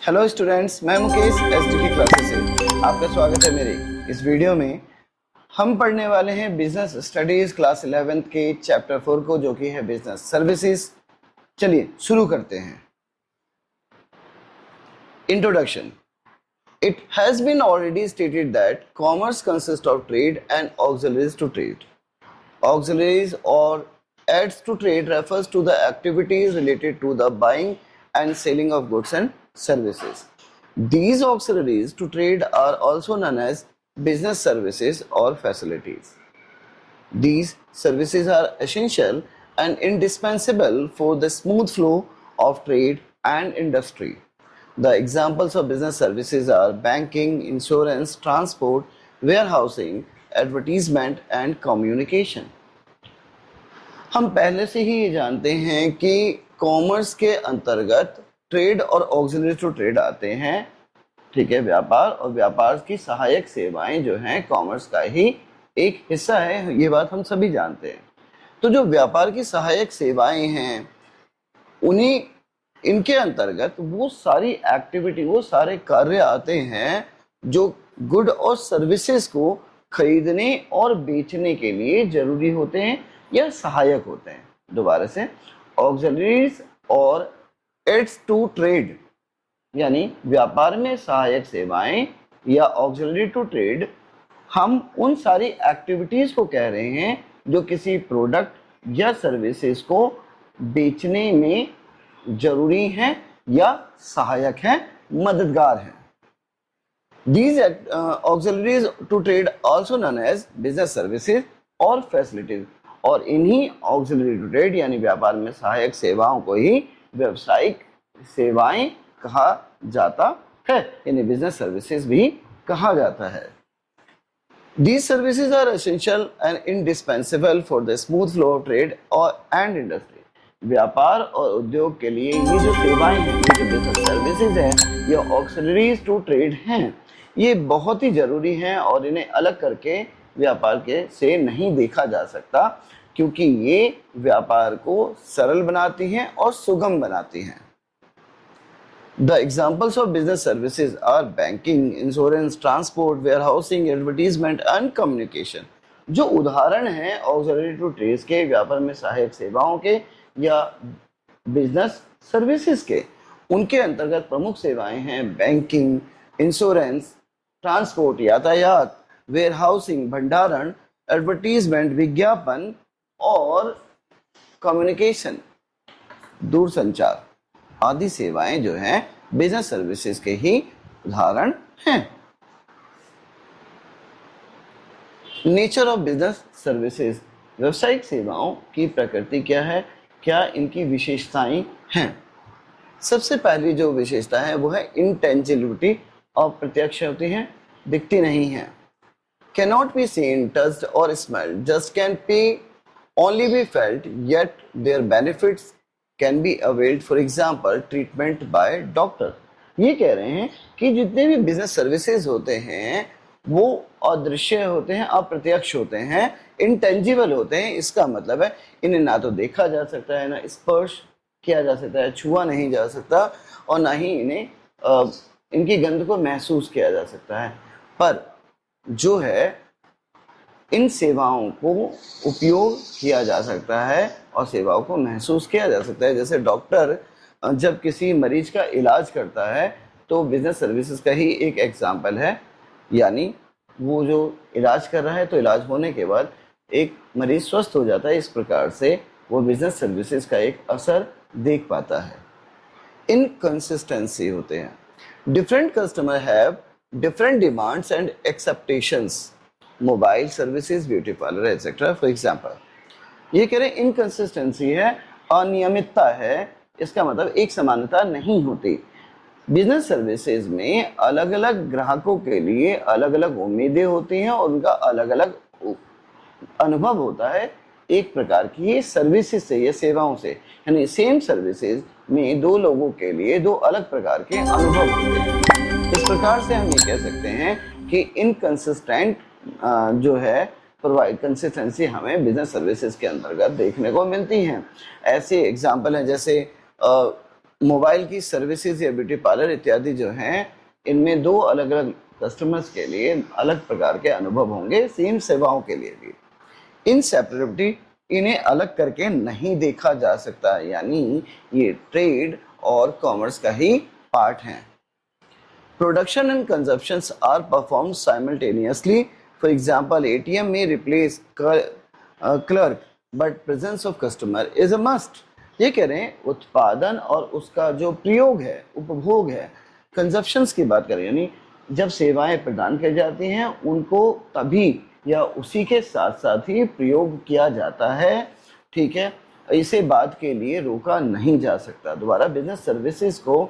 Hello students, मैं Mukesh SDK classes से आपका स्वागत है। मेरे इस वीडियो में हम पढ़ने वाले हैं बिजनेस स्टडीज क्लास 11th के चैप्टर 4 को, जो कि है बिजनेस सर्विसेज। चलिए शुरू करते हैं। Introduction. It has been already stated that commerce consists of trade and auxiliaries to trade. Auxiliaries or aids to trade refers to the activities related to the buying and selling of goods and services. These auxiliaries to trade are also known as business services or facilities. These services are essential and indispensable for the smooth flow of trade and industry. The examples of business services are banking, insurance, transport, warehousing, advertisement and communication. हम पहले से ही ये जानते हैं कि commerce के अंतर्गत trade और ऑक्सिलरी टू ट्रेड आते हैं। ठीक है, व्यापार और व्यापार की सहायक सेवाएं जो हैं कॉमर्स का ही एक हिस्सा है, ये बात हम सभी जानते हैं। तो जो व्यापार की सहायक सेवाएं हैं उन्हीं इनके अंतर्गत वो सारी एक्टिविटी, वो सारे कार्य आते हैं जो गुड और सर्विसेज को खरीदने और बेचने के लिए जरूरी होते हैं या सहायक होते हैं। दोबारा से, ऑक्सिलरीज और एड्स टू ट्रेड यानी व्यापार में सहायक सेवाएं या ऑक्सिलरी टू ट्रेड, हम उन सारी एक्टिविटीज को कह रहे हैं जो किसी प्रोडक्ट या सर्विसेज को बेचने में जरूरी हैं या सहायक हैं, मददगार हैं। These auxiliaries to trade also known as business services और facilities, और इन्हीं auxiliary to trade यानी व्यापार में सहायक सेवाओं को ही व्यवसायिक सेवाएं कहा जाता है, यानी बिजनेस सर्विसेज भी कहा जाता है। These services are essential and indispensable for the smooth flow of trade and industry. व्यापार और उद्योग के लिए ये जो सेवाएं हैं, ये जो बिजनेस सर्विसेज हैं, ये ऑक्सिलरीज टू ट्रेड हैं, ये बहुत ही जरूरी हैं और इन्हें अलग करके व्यापार के से नहीं देखा जा सकता, क्योंकि ये व्यापार को सरल बनाती हैं और सुगम बनाती हैं। The examples of business services are banking, insurance, transport, warehousing, advertisement and communication. जो उदाहरण हैं ऑक्सिलरी टू ट्रेड के, व्यापार में सहायक सेवाओं के या बिजनेस सर्विसेज के, उनके अंतर्गत प्रमुख सेवाएं हैं बैंकिंग, इंश्योरेंस, ट्रांसपोर्ट यातायात, वेयरहाउसिंग भंडारण, एडवर्टीजमेंट विज्ञापन और कम्युनिकेशन दूरसंचार आदि सेवाएं जो हैं बिजनेस सर्विसेज के ही उदाहरण हैं। नेचर ऑफ बिजनेस सर्विसेज, व्यावसायिक सेवाओं की प्रकृति क्या है, क्या इनकी विशेषताएं हैं। सबसे पहली जो विशेषता है वो है इंटेंजिबिलिटी, अप्रत्यक्ष होती हैं, दिखती नहीं है। Cannot be seen, touched or smelled, just can be only be felt, yet their benefits can be availed, for example treatment by doctor। ये कह रहे हैं कि जितने भी बिजनेस सर्विसेज होते हैं वो अदृश्य होते हैं, अप्रत्यक्ष होते हैं, इंटेंजिबल होते हैं। इसका मतलब है इन्हें ना तो देखा जा सकता है, ना स्पर्श किया जा सकता है, छुआ नहीं जा सकता, और ना ही इन्हें इनकी गंध को महसूस किया जा सकता है। पर जो है इन सेवाओं को उपयोग किया जा सकता है और सेवाओं को महसूस किया जा सकता है। जैसे डॉक्टर जब किसी मरीज का इलाज करता है तो बिजनेस सर्विसेज का ही एक एग्जाम्पल है, यानी वो जो इलाज कर रहा है तो इलाज होने के बाद एक मरीज स्वस्थ हो जाता है, इस प्रकार से वो बिजनेस सर्विसेज का एक असर देख पाता है। इनकंसिस्टेंसी होते हैं, different customer have different demands and expectations, mobile services, beauty parlour etcetera for example. ये कह रहे हैं इनकंसिस्टेंसी है, अनियमितता है, इसका मतलब एक समानता नहीं होती। बिजनेस सर्विसेज में अलग अलग ग्राहकों के लिए अलग अलग उम्मीदें होती हैं और उनका अलग अलग अनुभव होता है एक प्रकार की सर्विसेज से या सेवाओं से, यानी सेम सर्विसेज में दो लोगों के लिए दो अलग प्रकार के अनुभव होते हैं। इस प्रकार से हम ये कह सकते हैं कि इनकंसिस्टेंट जो है प्रोवाइड कंसिस्टेंसी हमें बिजनेस सर्विसेज के अंतर्गत देखने को मिलती हैं। ऐसे एग्जाम्पल हैं जैसे मोबाइल की सर्विसेज या ब्यूटी पार्लर इत्यादि जो हैं, इनमें दो अलग अलग कस्टमर्स के लिए अलग प्रकार के अनुभव होंगे, सेम सेवाओं के लिए भी। इन सेपरेबिलिटी, इन्हें अलग करके नहीं देखा जा सकता, यानी ये ट्रेड और कॉमर्स का ही पार्ट है। Production and consumptions are performed simultaneously. For example, ATM में replace clerk but presence of customer is a must. ये कह रहे हैं उत्पादन और उसका जो प्रयोग है, उपभोग है, कंजप्शंस की बात करें, यानी जब सेवाएं प्रदान की जाती हैं उनको तभी या उसी के साथ साथ ही प्रयोग किया जाता है, ठीक है। इसे बात के लिए रोका नहीं जा सकता। दोबारा, बिजनेस सर्विसेज को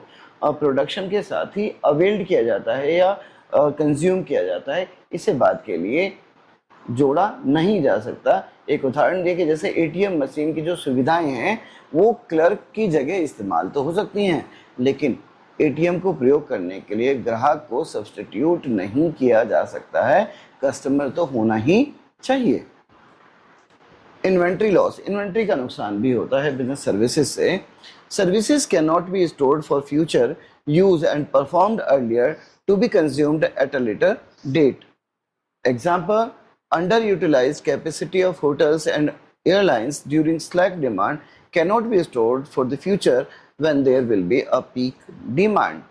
प्रोडक्शन के साथ ही अवेल्ड किया जाता है या कंज्यूम किया जाता है, इसे बात के लिए जोड़ा नहीं जा सकता। एक उदाहरण दिए कि जैसे एटीएम मशीन की जो सुविधाएं हैं वो क्लर्क की जगह इस्तेमाल तो हो सकती हैं, लेकिन एटीएम को प्रयोग करने के लिए ग्राहक को सब्स्टिट्यूट नहीं किया जा सकता है, कस्टमर तो होना ही चाहिए। इन्वेंट्री लॉस, इन्वेंट्री का नुकसान भी होता है बिजनेस सर्विसेज से। Services can not be stored for future use and performed earlier to be consumed at a later date. Example, underutilized capacity of hotels and airlines during slack demand cannot be stored for the future when there will be a peak demand.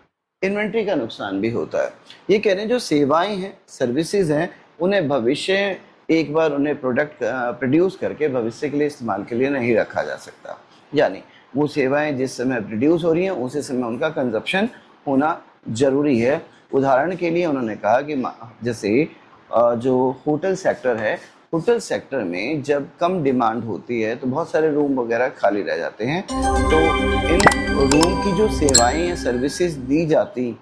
Inventory का नुकसान भी होता है। ये कह रहे हैं जो सेवाएं हैं, सर्विसेज हैं, उन्हें भविष्य एक बार उन्हें प्रोडक्ट प्रोड्यूस करके भविष्य के लिए इस्तेमाल के लिए नहीं रखा जा सकता, यानी वो सेवाएं जिस समय प्रोड्यूस हो रही हैं उसी समय उनका कंजप्शन होना जरूरी है। उदाहरण के लिए उन्होंने कहा कि जैसे जो होटल सेक्टर है, होटल सेक्टर में जब कम डिमांड होती है तो बहुत सारे रूम वगैरह खाली रह जाते हैं, तो इन रूम की जो सेवाएं या सर्विसेज दी जाती,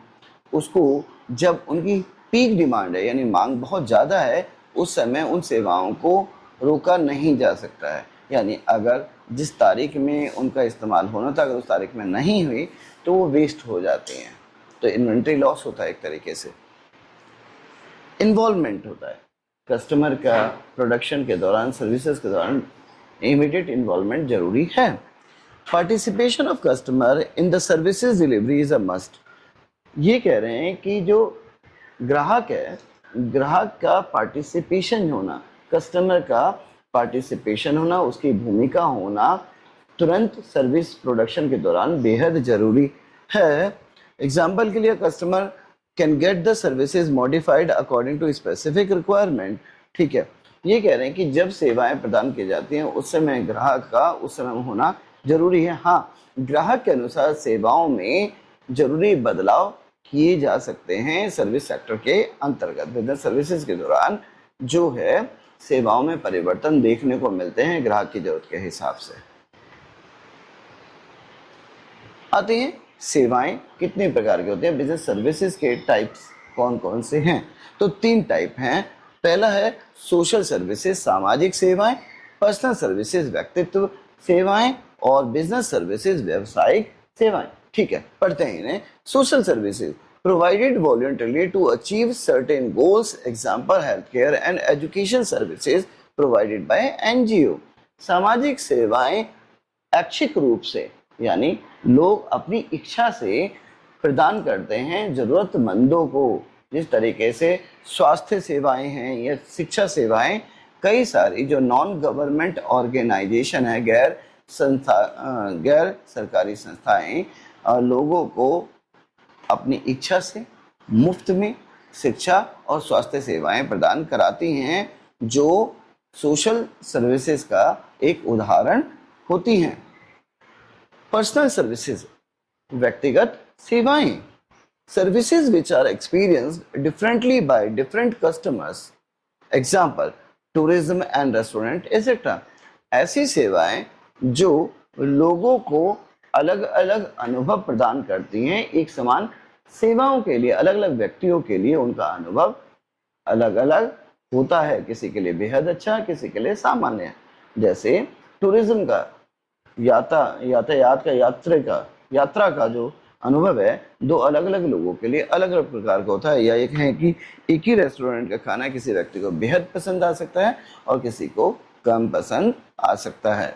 उसको जब उनकी पीक डिमांड है यानी मांग बहुत ज़्यादा है, उस समय उन सेवाओं को रोका नहीं जा सकता है। यानी अगर जिस तारीख में उनका इस्तेमाल होना था, अगर उस तारीख में नहीं हुई तो वो वेस्ट हो जाती हैं। तो इन्वेंट्री लॉस होता है एक तरीके से। इन्वॉल्वमेंट होता है कस्टमर का प्रोडक्शन के दौरान, सर्विसेज के दौरान इमीडिएट इन्वॉल्वमेंट जरूरी है। Participation of customer in the services delivery is a must. ये कह रहे हैं कि जो ग्राहक है, ग्राहक का पार्टिसिपेशन होना, कस्टमर का पार्टिसिपेशन होना, उसकी भूमिका होना तुरंत सर्विस प्रोडक्शन के दौरान बेहद जरूरी है। एग्जाम्पल के लिए, customer can get the services modified according to specific requirement. ठीक है, ये कह रहे हैं कि जब सेवाएं प्रदान की जाती हैं उस समय ग्राहक का उस समय होना जरूरी है। हाँ, ग्राहक के अनुसार सेवाओं में जरूरी बदलाव किए जा सकते हैं सर्विस सेक्टर के अंतर्गत। बिजनेस सर्विसेज के दौरान जो है सेवाओं में परिवर्तन देखने को मिलते हैं ग्राहक की जरूरत के हिसाब से। आते हैं सेवाएं कितने प्रकार के होते हैं, बिजनेस सर्विसेज के टाइप्स कौन कौन से हैं। तो 3 टाइप हैं। पहला है सोशल सर्विसेज, सामाजिक सेवाएं, पर्सनल सर्विसेज, व्यक्तित्व सेवाएं, और बिजनेस सर्विसेज, व्यवसायिक सेवाएं। ठीक है, पढ़ते हैं इन्हें। Social services provided voluntarily to achieve certain goals, example healthcare and education services provided by NGO। सामाजिक सेवाएं ऐच्छिक रूप से, यानी लोग अपनी इच्छा से प्रदान करते हैं जरूरतमंदों को। जिस तरीके से स्वास्थ्य सेवाएं हैं या शिक्षा सेवाएं, कई सारी जो नॉन गवर्नमेंट ऑर्गेनाइजेशन है, गैर सरकारी संस्थाएं लोगों को अपनी इच्छा से मुफ्त में शिक्षा और स्वास्थ्य सेवाएं प्रदान कराती हैं, जो सोशल सर्विसेज का एक उदाहरण होती हैं। पर्सनल सर्विसेज, व्यक्तिगत सेवाएं, services which are experienced differently by different customers, example tourism and restaurant etcetera. ऐसी सेवाएं जो लोगों को अलग अलग अनुभव प्रदान करती हैं। एक समान सेवाओं के लिए अलग अलग व्यक्तियों के लिए उनका अनुभव अलग अलग होता है, किसी के लिए बेहद अच्छा, किसी के लिए सामान्य। जैसे टूरिज्म का, यातायात का, यात्रा का जो अनुभव है, 2 अलग अलग लोगों के लिए अलग अलग प्रकार का होता है। या एक है कि एक ही रेस्टोरेंट का खाना किसी व्यक्ति को बेहद पसंद आ सकता है और किसी को कम पसंद आ सकता है।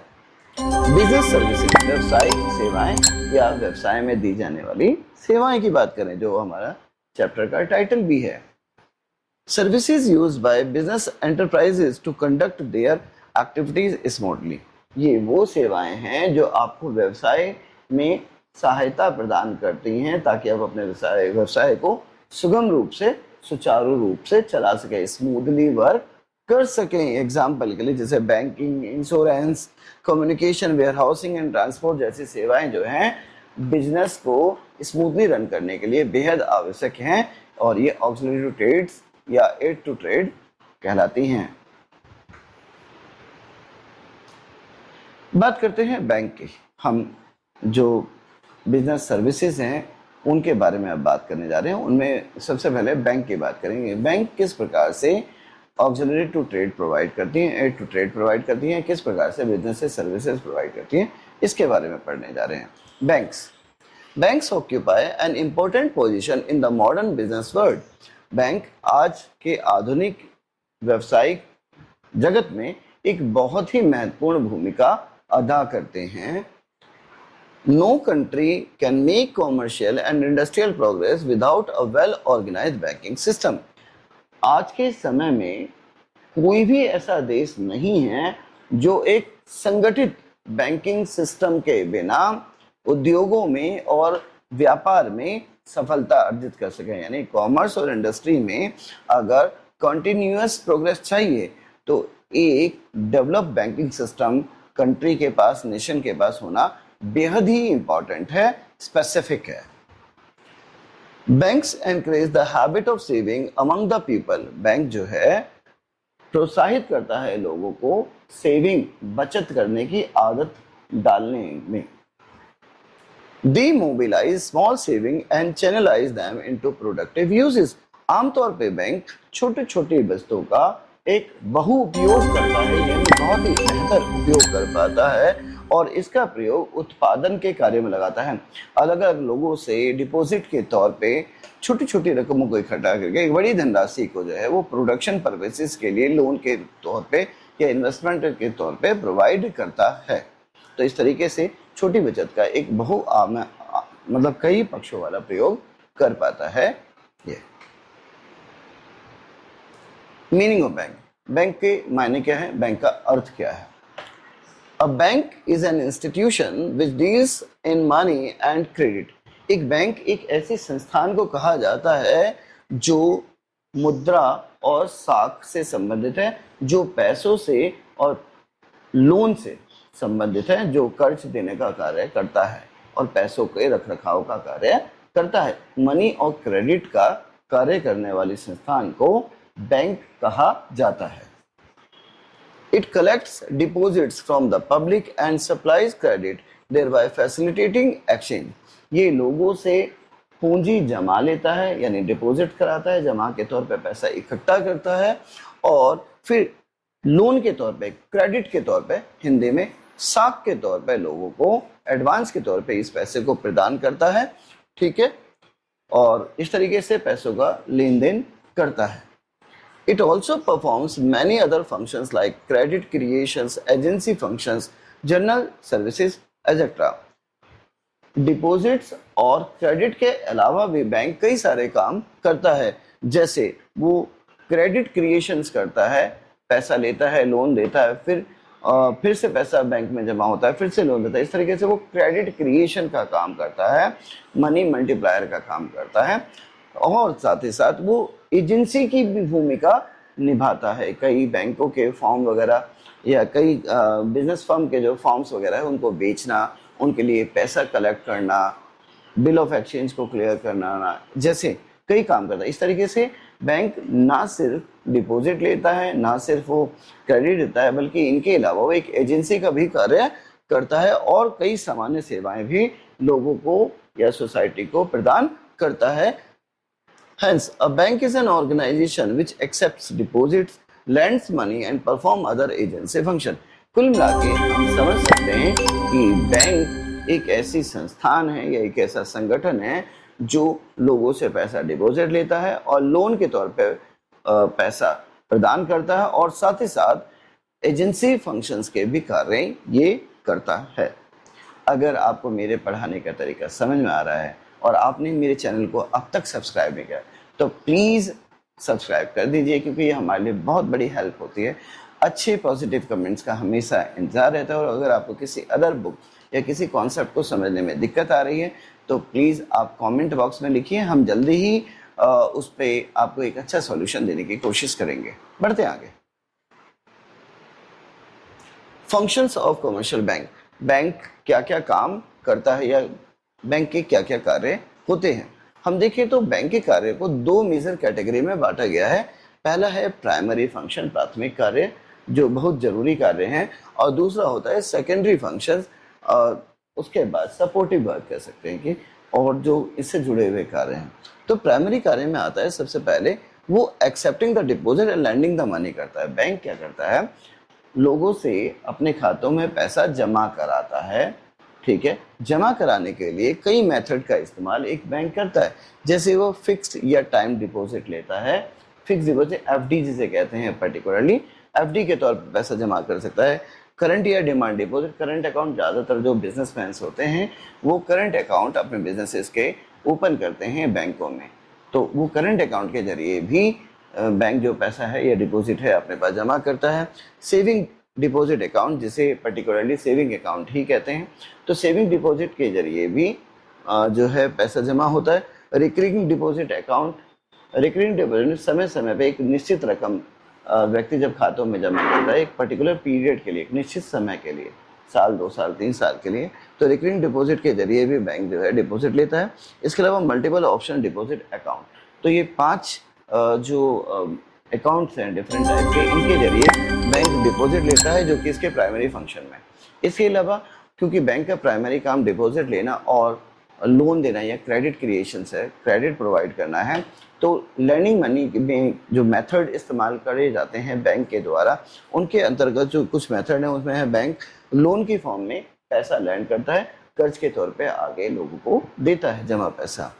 बिजनेस सर्विसेज व्यवसायिक सेवाएं या व्यवसाय में दी जाने वाली सेवाएं की बात करें, जो हमारा चैप्टर का टाइटल भी है। Services used by business enterprises to conduct their activities smoothly. ये वो सेवाएं हैं जो आपको व्यवसाय में सहायता प्रदान करती हैं ताकि आप अपने व्यवसाय को सुगम रूप से, सुचारू रूप से चला सकें, स्मूथली वर्क कर सकें। एग्जाम्पल के लिए जैसे banking, insurance, communication, warehousing and transport जैसी सेवाएं जो हैं बिजनेस को स्मूथली रन करने के लिए बेहद आवश्यक हैं, और ये ऑक्सिलरी टू ट्रेड्स या एड टू ट्रेड कहलाती हैं। बात करते हैं बैंक की। हम जो बिजनेस सर्विसेज हैं उनके बारे में अब बात करने जा रहे हैं। उनमें सबसे पहले बैंक की बात करेंगे। बैंक किस प्रकार से ऑक्सिलरी टू ट्रेड प्रोवाइड करती हैं, एड टू ट्रेड प्रोवाइड करती हैं, किस प्रकार से बिजनेस से सर्विसेज प्रोवाइड करती हैं, इसके बारे में पढ़ने जा रहे हैं। Banks occupy an important position in the modern business world. Bank आज के आधुनिक व्यावसायिक जगत में एक बहुत ही महत्वपूर्ण भूमिका अदा करते हैं। No country can make commercial and industrial progress without a well organised banking system. आज के समय में कोई भी ऐसा देश नहीं है जो एक संगठित बैंकिंग सिस्टम के बिना उद्योगों में और व्यापार में सफलता अर्जित कर सके। यानी कॉमर्स और इंडस्ट्री में अगर कंटिन्यूअस प्रोग्रेस चाहिए तो एक डेवलप बैंकिंग सिस्टम कंट्री के पास, नेशन के पास होना बेहद ही इंपॉर्टेंट है, स्पेसिफिक है। Banks encourage the habit of saving among the people. Bank जो है प्रोत्साहित करता है लोगों को सेविंग, बचत करने की आदत डालने में। They mobilize small saving and channelize them into productive uses। आमतौर पे बैंक छोटे छोटे बचतों का एक बहु उपयोग करता है, यानी बहुत ही बेहतर उपयोग कर पाता है और इसका प्रयोग उत्पादन के कार्य में लगाता है। अलग अलग लोगों से डिपॉजिट के तौर पे छोटी छोटी रकमों को इकट्ठा करके एक बड़ी धनराशि को जो है वो प्रोडक्शन पर्पसेस के लिए लोन के तौर पे या इन्वेस्टमेंट के तौर पे प्रोवाइड करता है। तो इस तरीके से छोटी बचत का एक मतलब कई पक्षों वाला प्रयोग कर पाता है ये। Meaning of bank. बैंक के मायने क्या है, बैंक का अर्थ क्या है? A bank is an institution which deals in money and credit. एक बैंक एक ऐसी संस्थान को कहा जाता है जो मुद्रा और साख से संबंधित है, जो पैसों से और लोन से संबंधित है, जो कर्ज देने का कार्य करता है और पैसों के रखरखाव का कार्य करता है। मनी और क्रेडिट का कार्य करने वाली संस्थान को बैंक कहा जाता है। It collects deposits from the public and supplies credit, thereby facilitating exchange. ये लोगों से पूंजी जमा लेता है, यानी डिपॉजिट कराता है, जमा के तौर पे पैसा इकट्ठा करता है और फिर लोन के तौर पे, क्रेडिट के तौर पे, हिंदी में साख के तौर पे लोगों को एडवांस के तौर पे इस पैसे को प्रदान करता है। ठीक है, और इस तरीके से पैसों का लेन देन करता है। It also performs many other functions like credit creations, agency functions, general services etcetera. Deposits और क्रेडिट के अलावा भी बैंक कई सारे काम करता है, जैसे वो क्रेडिट क्रिएशंस करता है, पैसा लेता है, लोन देता है, फिर से पैसा बैंक में जमा होता है, फिर से लोन देता है। इस तरीके से वो क्रेडिट क्रिएशन का काम करता है, मनी मल्टीप्लायर का काम करता है और साथ ही साथ वो एजेंसी की भी भूमिका निभाता है। कई बैंकों के फॉर्म वगैरह या कई बिजनेस फर्म के जो फॉर्म्स वगैरह है उनको बेचना, उनके लिए पैसा कलेक्ट करना, बिल ऑफ एक्सचेंज को क्लियर करना, जैसे कई काम करता है। इस तरीके से बैंक ना सिर्फ डिपॉजिट लेता है, ना सिर्फ वो क्रेडिट देता है, बल्कि इनके अलावा वो एक एजेंसी का भी कार्य करता है और कई सामान्य सेवाएं भी लोगों को या सोसाइटी को प्रदान करता है। Hence, a bank is an organization which accepts deposits, lends money and perform other agency function। कुल मिलाके हम समझ सकते हैं कि बैंक एक ऐसी संस्थान है या एक ऐसा संगठन है जो लोगों से पैसा डिपॉजिट लेता है और लोन के तौर पे पैसा प्रदान करता है और साथ ही साथ एजेंसी फंक्शंस के भी कार्य ये करता है। अगर आपको मेरे पढ़ाने का तरीका समझ में आ रहा है और आपने मेरे चैनल को अब तक सब्सक्राइब नहीं किया तो प्लीज़ सब्सक्राइब कर दीजिए, क्योंकि ये हमारे लिए बहुत बड़ी हेल्प होती है। अच्छे पॉजिटिव कमेंट्स का हमेशा इंतज़ार रहता है। और अगर आपको किसी अदर बुक या किसी कॉन्सेप्ट को समझने में दिक्कत आ रही है तो प्लीज़ आप कमेंट बॉक्स में लिखिए, हम जल्दी ही उस पर आपको एक अच्छा सॉल्यूशन देने की कोशिश करेंगे। बढ़ते आगे। Functions of commercial bank. Bank क्या क्या काम करता है या बैंक के क्या क्या कार्य होते हैं। हम देखें तो बैंक के कार्य को दो मेजर कैटेगरी में बांटा गया है। पहला है प्राइमरी फंक्शन, प्राथमिक कार्य जो बहुत जरूरी कार्य हैं, और दूसरा होता है सेकेंडरी फंक्शंस, और उसके बाद सपोर्टिव वर्क कह सकते हैं कि, और जो इससे जुड़े हुए कार्य हैं। तो प्राइमरी कार्य में आता है सबसे पहले वो accepting the deposit and lending the money करता है। बैंक क्या करता है, लोगों से अपने खातों में पैसा जमा कराता है। ठीक है, जमा कराने के लिए कई मेथड का इस्तेमाल एक बैंक करता है। जैसे वो फिक्स्ड या टाइम डिपॉजिट लेता है, फिक्स डिपॉजिट एफडी जिसे कहते हैं, पर्टिकुलरली एफडी के तौर पर पैसा जमा कर सकता है। करंट या डिमांड डिपॉजिट, करंट अकाउंट ज़्यादातर जो बिजनेसमैन होते हैं वो करंट अकाउंट अपने बिजनेसेस के ओपन करते हैं बैंकों में, तो वो करंट अकाउंट के जरिए भी बैंक जो पैसा है या डिपॉजिट है अपने पास जमा करता है। सेविंग डिपॉजिट अकाउंट जिसे पर्टिकुलरली सेविंग अकाउंट ही कहते हैं, तो सेविंग डिपॉजिट के जरिए भी जो है पैसा जमा होता है। Recurring deposit account, recurring deposit समय समय पे एक निश्चित रकम व्यक्ति जब खातों में जमा करता है एक पर्टिकुलर पीरियड के लिए, एक निश्चित समय के लिए, साल 2 साल 3 साल के लिए, तो रिकरिंग डिपॉजिट के जरिए भी बैंक जो है डिपॉजिट लेता है। इसके अलावा मल्टीपल ऑप्शन डिपॉजिट अकाउंट, तो ये 5 जो अकाउंट्स हैं डिफरेंट टाइप के, इनके जरिए बैंक डिपॉजिट लेता है, जो कि इसके प्राइमरी फंक्शन में। इसके अलावा क्योंकि बैंक का प्राइमरी काम डिपॉजिट लेना और लोन देना या क्रेडिट क्रिएशन है, क्रेडिट प्रोवाइड करना है, तो लर्निंग मनी में जो मेथड इस्तेमाल करे जाते हैं बैंक के द्वारा, उनके अंतर्गत जो कुछ मेथड है उसमें है बैंक लोन की फॉर्म में पैसा लैंड करता है, कर्ज के तौर पे आगे लोगों को देता है जमा पैसा।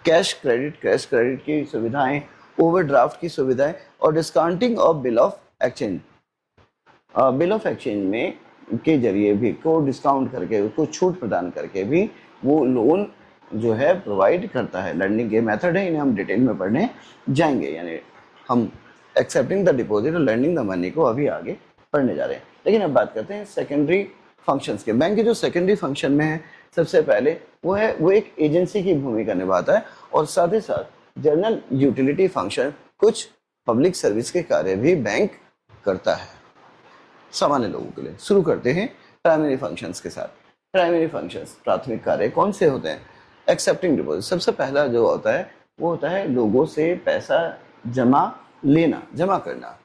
कैश क्रेडिट की सुविधाएं, ओवरड्राफ्ट की सुविधाएं और discounting of bill of exchange. Bill of exchange में के जरिए भी को डिस्काउंट करके, उसको छूट प्रदान करके भी वो लोन जो है प्रोवाइड करता है। लर्निंग के मेथड है, इन्हें हम डिटेल में पढ़ने जाएंगे, यानी हम एक्सेप्टिंग द डिपॉजिट और लर्निंग द मनी को अभी आगे पढ़ने जा रहे हैं। लेकिन अब बात करते हैं सेकेंडरी फंक्शंस के। बैंक के जो सेकेंडरी फंक्शन में है सबसे पहले वो एक एजेंसी की भूमिका निभाता है, और साथ ही साथ जनरल यूटिलिटी फंक्शन, कुछ पब्लिक सर्विस के कार्य भी बैंक करता है सामान्य लोगों के लिए। शुरू करते हैं प्राइमरी फंक्शंस के साथ। प्राइमरी फंक्शंस, प्राथमिक कार्य कौन से होते हैं? एक्सेप्टिंग डिपॉजिट, सबसे पहला जो होता है वो होता है लोगों से पैसा जमा करना।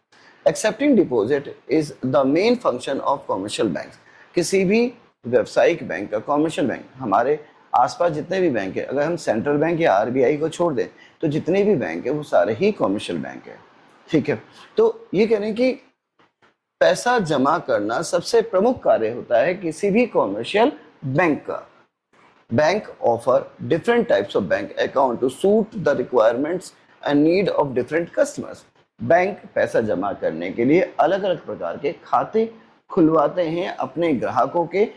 Accepting deposit is the main function of commercial bank. किसी भी व्यावसायिक बैंक का, कॉमर्शियल बैंक, हमारे आसपास जितने भी बैंक है, अगर हम सेंट्रल बैंक या आरबीआई को छोड़ दें तो जितने भी बैंक है वो सारे ही कॉमर्शियल बैंक है। ठीक है, तो ये कह रहे हैं कि पैसा जमा करना सबसे प्रमुख कार्य होता है किसी भी कॉमर्शियल बैंक का। Bank offer different types of bank account to suit the requirements and need of different customers. Bank पैसा जमा करने के लिए अलग अलग प्रकार के खाते खुलवाते हैं अपने ग्राहकों के,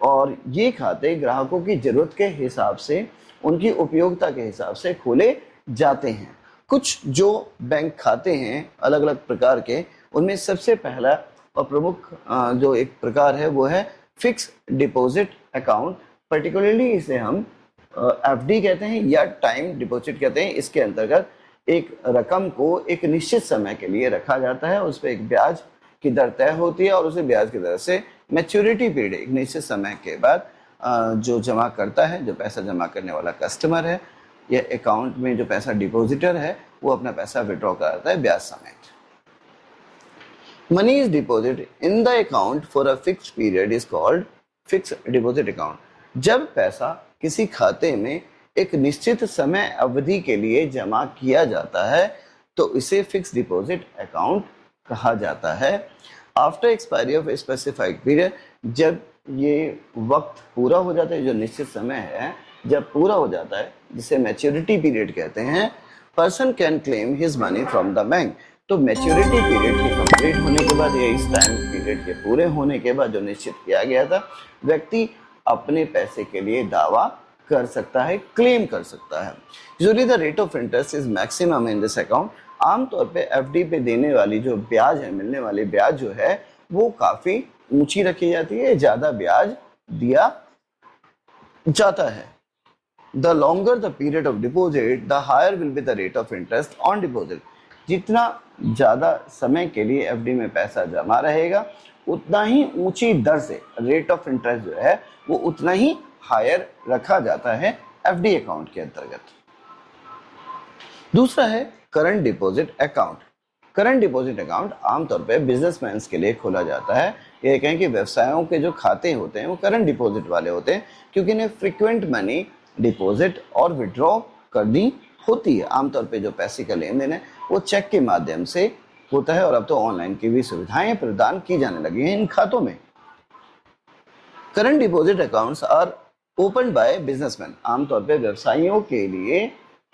और ये खाते ग्राहकों की जरूरत के हिसाब से, उनकी उपयोगिता के हिसाब से खोले जाते हैं। कुछ जो बैंक खाते हैं अलग अलग प्रकार के, उनमें सबसे पहला और प्रमुख जो एक प्रकार है वो है फिक्स डिपॉजिट अकाउंट। पर्टिकुलरली इसे हम एफडी कहते हैं या टाइम डिपॉजिट कहते हैं। इसके अंतर्गत एक रकम को एक निश्चित समय के लिए रखा जाता है, उस पर एक ब्याज की दर तय होती है, और उसे ब्याज की दर से मैच्योरिटी पीरियड, एक निश्चित समय के बाद जो जमा करता है, जो पैसा जमा करने वाला कस्टमर है या अकाउंट में जो पैसा डिपॉजिटर है, वो अपना पैसा विड्रॉ कराता है ब्याज समेत। Money is deposited in the account for a fixed period is called fixed deposit account. जब पैसा किसी खाते में एक निश्चित समय अवधि के लिए जमा किया जाता है तो इसे फिक्स डिपॉजिट अकाउंट कहा जाता है। After expiry of a specified period, जब ये वक्त पूरा हो जाता है, जो निश्चित समय है जब पूरा हो जाता है, जिसे मैच्योरिटी पीरियड कहते हैं, person can claim his money from the bank. तो मैच्योरिटी पीरियड के कंप्लीट होने के बाद या इस टाइम पीरियड के पूरे होने के बाद जो निश्चित किया गया था, व्यक्ति अपने पैसे के लिए दावा कर सकता है, क्लेम कर सकता है। Usually the rate of interest is maximum in this account. आमतौर पे एफडी पे देने वाली जो ब्याज है, मिलने वाली ब्याज जो है वो काफी ऊंची रखी जाती है, ज्यादा ब्याज दिया जाता है। The longer the period of deposit, the higher will be the rate of interest on deposit. जितना ज़्यादा समय के लिए एफडी में पैसा जमा रहेगा, उतना ही ऊंची दर से रेट ऑफ इंटरेस्ट जो है वो उतना ही हायर रखा जाता है एफडी अकाउंट के अंतर्गत। दूसरा है current deposit account. Current deposit account आमतौर पे बिजनेसमैन के लिए खोला जाता है। ये कहें कि व्यवसायों के जो खाते होते हैं वो करंट डिपॉजिट वाले होते हैं, क्योंकि इन्हें फ्रिक्वेंट मनी डिपॉजिट और विड्रॉ करनी होती है। आमतौर पे जो पैसे का लेन देन है वो चेक के माध्यम से होता है, और अब तो ऑनलाइन की भी सुविधाएं प्रदान की जाने लगी हैं इन खातों में। Current deposit accounts are open by businessman. आमतौर पे व्यवसायियों के लिए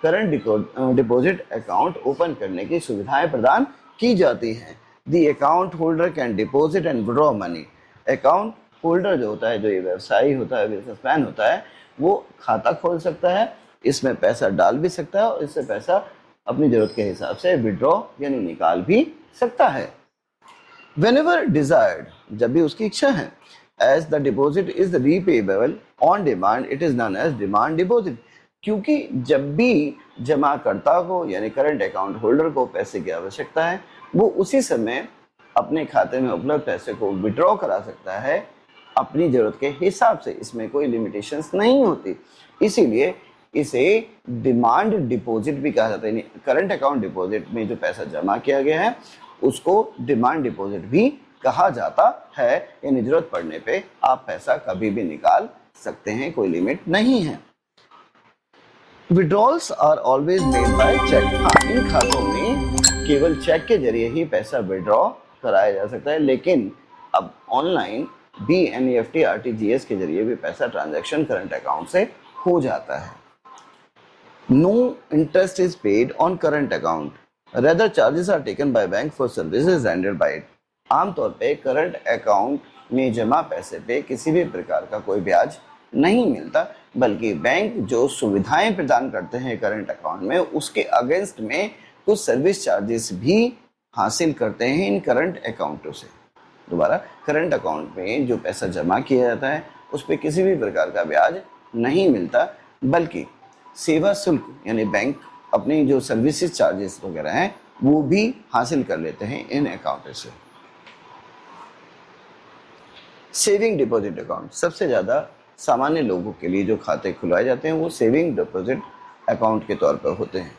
करंट डिपॉजिट अकाउंट ओपन करने की सुविधाएं प्रदान की जाती हैं। The account holder can deposit and withdraw money. Account holder जो होता है, जो ये व्यवसायी होता है, बिजनेसमैन होता है, वो खाता खोल सकता है, इसमें पैसा डाल भी सकता है और इससे पैसा अपनी जरूरत के हिसाब से विड्रॉ यानी निकाल भी सकता है। Whenever desired, जब भी उसकी इच्छा है, as the deposit is repayable on demand, it is known as demand deposit। क्योंकि जब भी जमाकर्ता को यानी करंट अकाउंट होल्डर को पैसे की आवश्यकता है, वो उसी समय अपने खाते में उपलब्ध पैसे को विड्रॉ करा सकता है अपनी जरूरत के हिसाब से। इसमें कोई लिमिटेशंस नहीं होती, इसीलिए इसे डिमांड डिपॉजिट भी कहा जाता है। करंट अकाउंट डिपॉजिट में जो पैसा जमा किया गया है उसको डिमांड डिपॉजिट भी कहा जाता है, यानी जरूरत पड़ने पे आप पैसा कभी भी निकाल सकते हैं, कोई लिमिट नहीं है। Withdrawals are always made by cheque. हाँ, इन खातों में केवल चेक के जरिए ही पैसा विड्रॉ कराया जा सकता है, लेकिन अब ऑनलाइन भी एनईएफटी आरटीजीएस के जरिए भी पैसा ट्रांजैक्शन करंट अकाउंट से हो जाता है। No interest is paid on current account, rather charges are taken by bank for services rendered by it. आमतौर पे करंट अकाउंट में जमा पैसे पे किसी भी प्रकार का कोई ब्याज नहीं मिलता, बल्कि बैंक जो सुविधाएं प्रदान करते हैं करंट अकाउंट में उसके अगेंस्ट में कुछ सर्विस चार्जेस भी हासिल करते हैं इन करंट अकाउंटों से। दोबारा, करंट अकाउंट में जो पैसा जमा किया जाता है उस पर किसी भी प्रकार का ब्याज नहीं मिलता, बल्कि सेवा शुल्क यानी बैंक अपनी जो सर्विसेज चार्जेस वगैरह हैं वो भी हासिल कर लेते हैं इन अकाउंट से। सेविंग डिपॉजिट अकाउंट, सबसे ज़्यादा सामान्य लोगों के लिए जो खाते खुलवाए जाते हैं वो सेविंग डिपॉजिट अकाउंट के तौर पर होते हैं।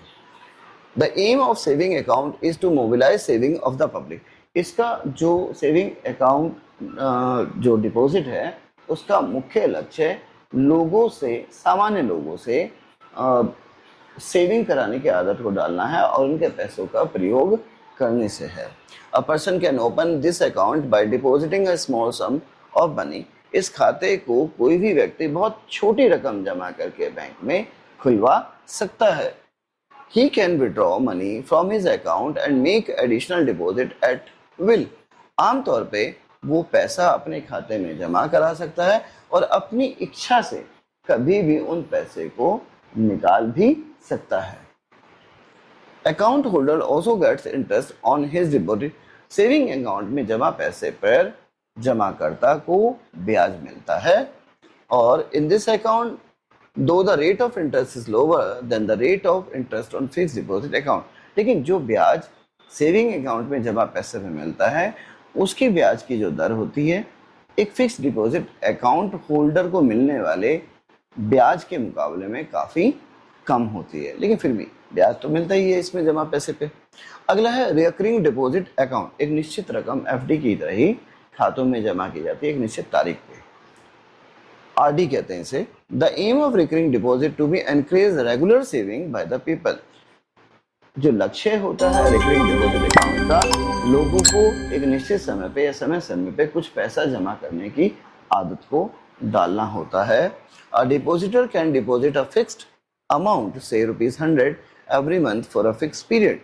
The aim of saving account is to mobilise saving of the public. इसका जो सेविंग अकाउंट जो डिपॉजिट है उसका मुख्य लक्ष्य लोगों से, सामान्य लोगों से सेविंग कराने की आदत को डालना है और उनके पैसों का प्रयोग करने से है। A person can open this account by depositing a small sum of money. इस खाते को कोई भी व्यक्ति बहुत छोटी रकम जमा करके बैंक में खुलवा सकता है। He can withdraw money from his account and make additional deposit at will। आमतौर पे वो पैसा अपने खाते में जमा करा सकता है और अपनी इच्छा से कभी भी उन पैसे को निकाल भी सकता है। Account holder also gets interest on his deposit. Saving account में जमा पैसे पर जमाकर्ता को ब्याज मिलता है, और इन दिस अकाउंट दो the rate of interest is lower than the rate of interest on fixed deposit account. लेकिन जो ब्याज सेविंग अकाउंट में जमा पैसे में मिलता है उसकी ब्याज की जो दर होती है एक फिक्स्ड डिपॉजिट अकाउंट होल्डर को मिलने वाले ब्याज के मुकाबले में काफ़ी कम होती है, लेकिन फिर भी ब्याज तो मिलता ही है इसमें जमा पैसे पे। अगला है रिकरिंग डिपॉजिट अकाउंट। एक निश्चित रकम एफडी की तरह ही खातों में जमा की जाती है एक निश्चित तारीख पे, आरडी कहते हैं इसे। The aim of recurring deposit to be encourage regular saving by the people. जो लक्ष्य होता है रिकरिंग डिपॉजिट अकाउंट का, लोगों को एक निश्चित समय पे या समय समय पे कुछ पैसा जमा करने की आदत को डालना होता है। A depositor can deposit a fixed amount से ₹100 every month for a fix period.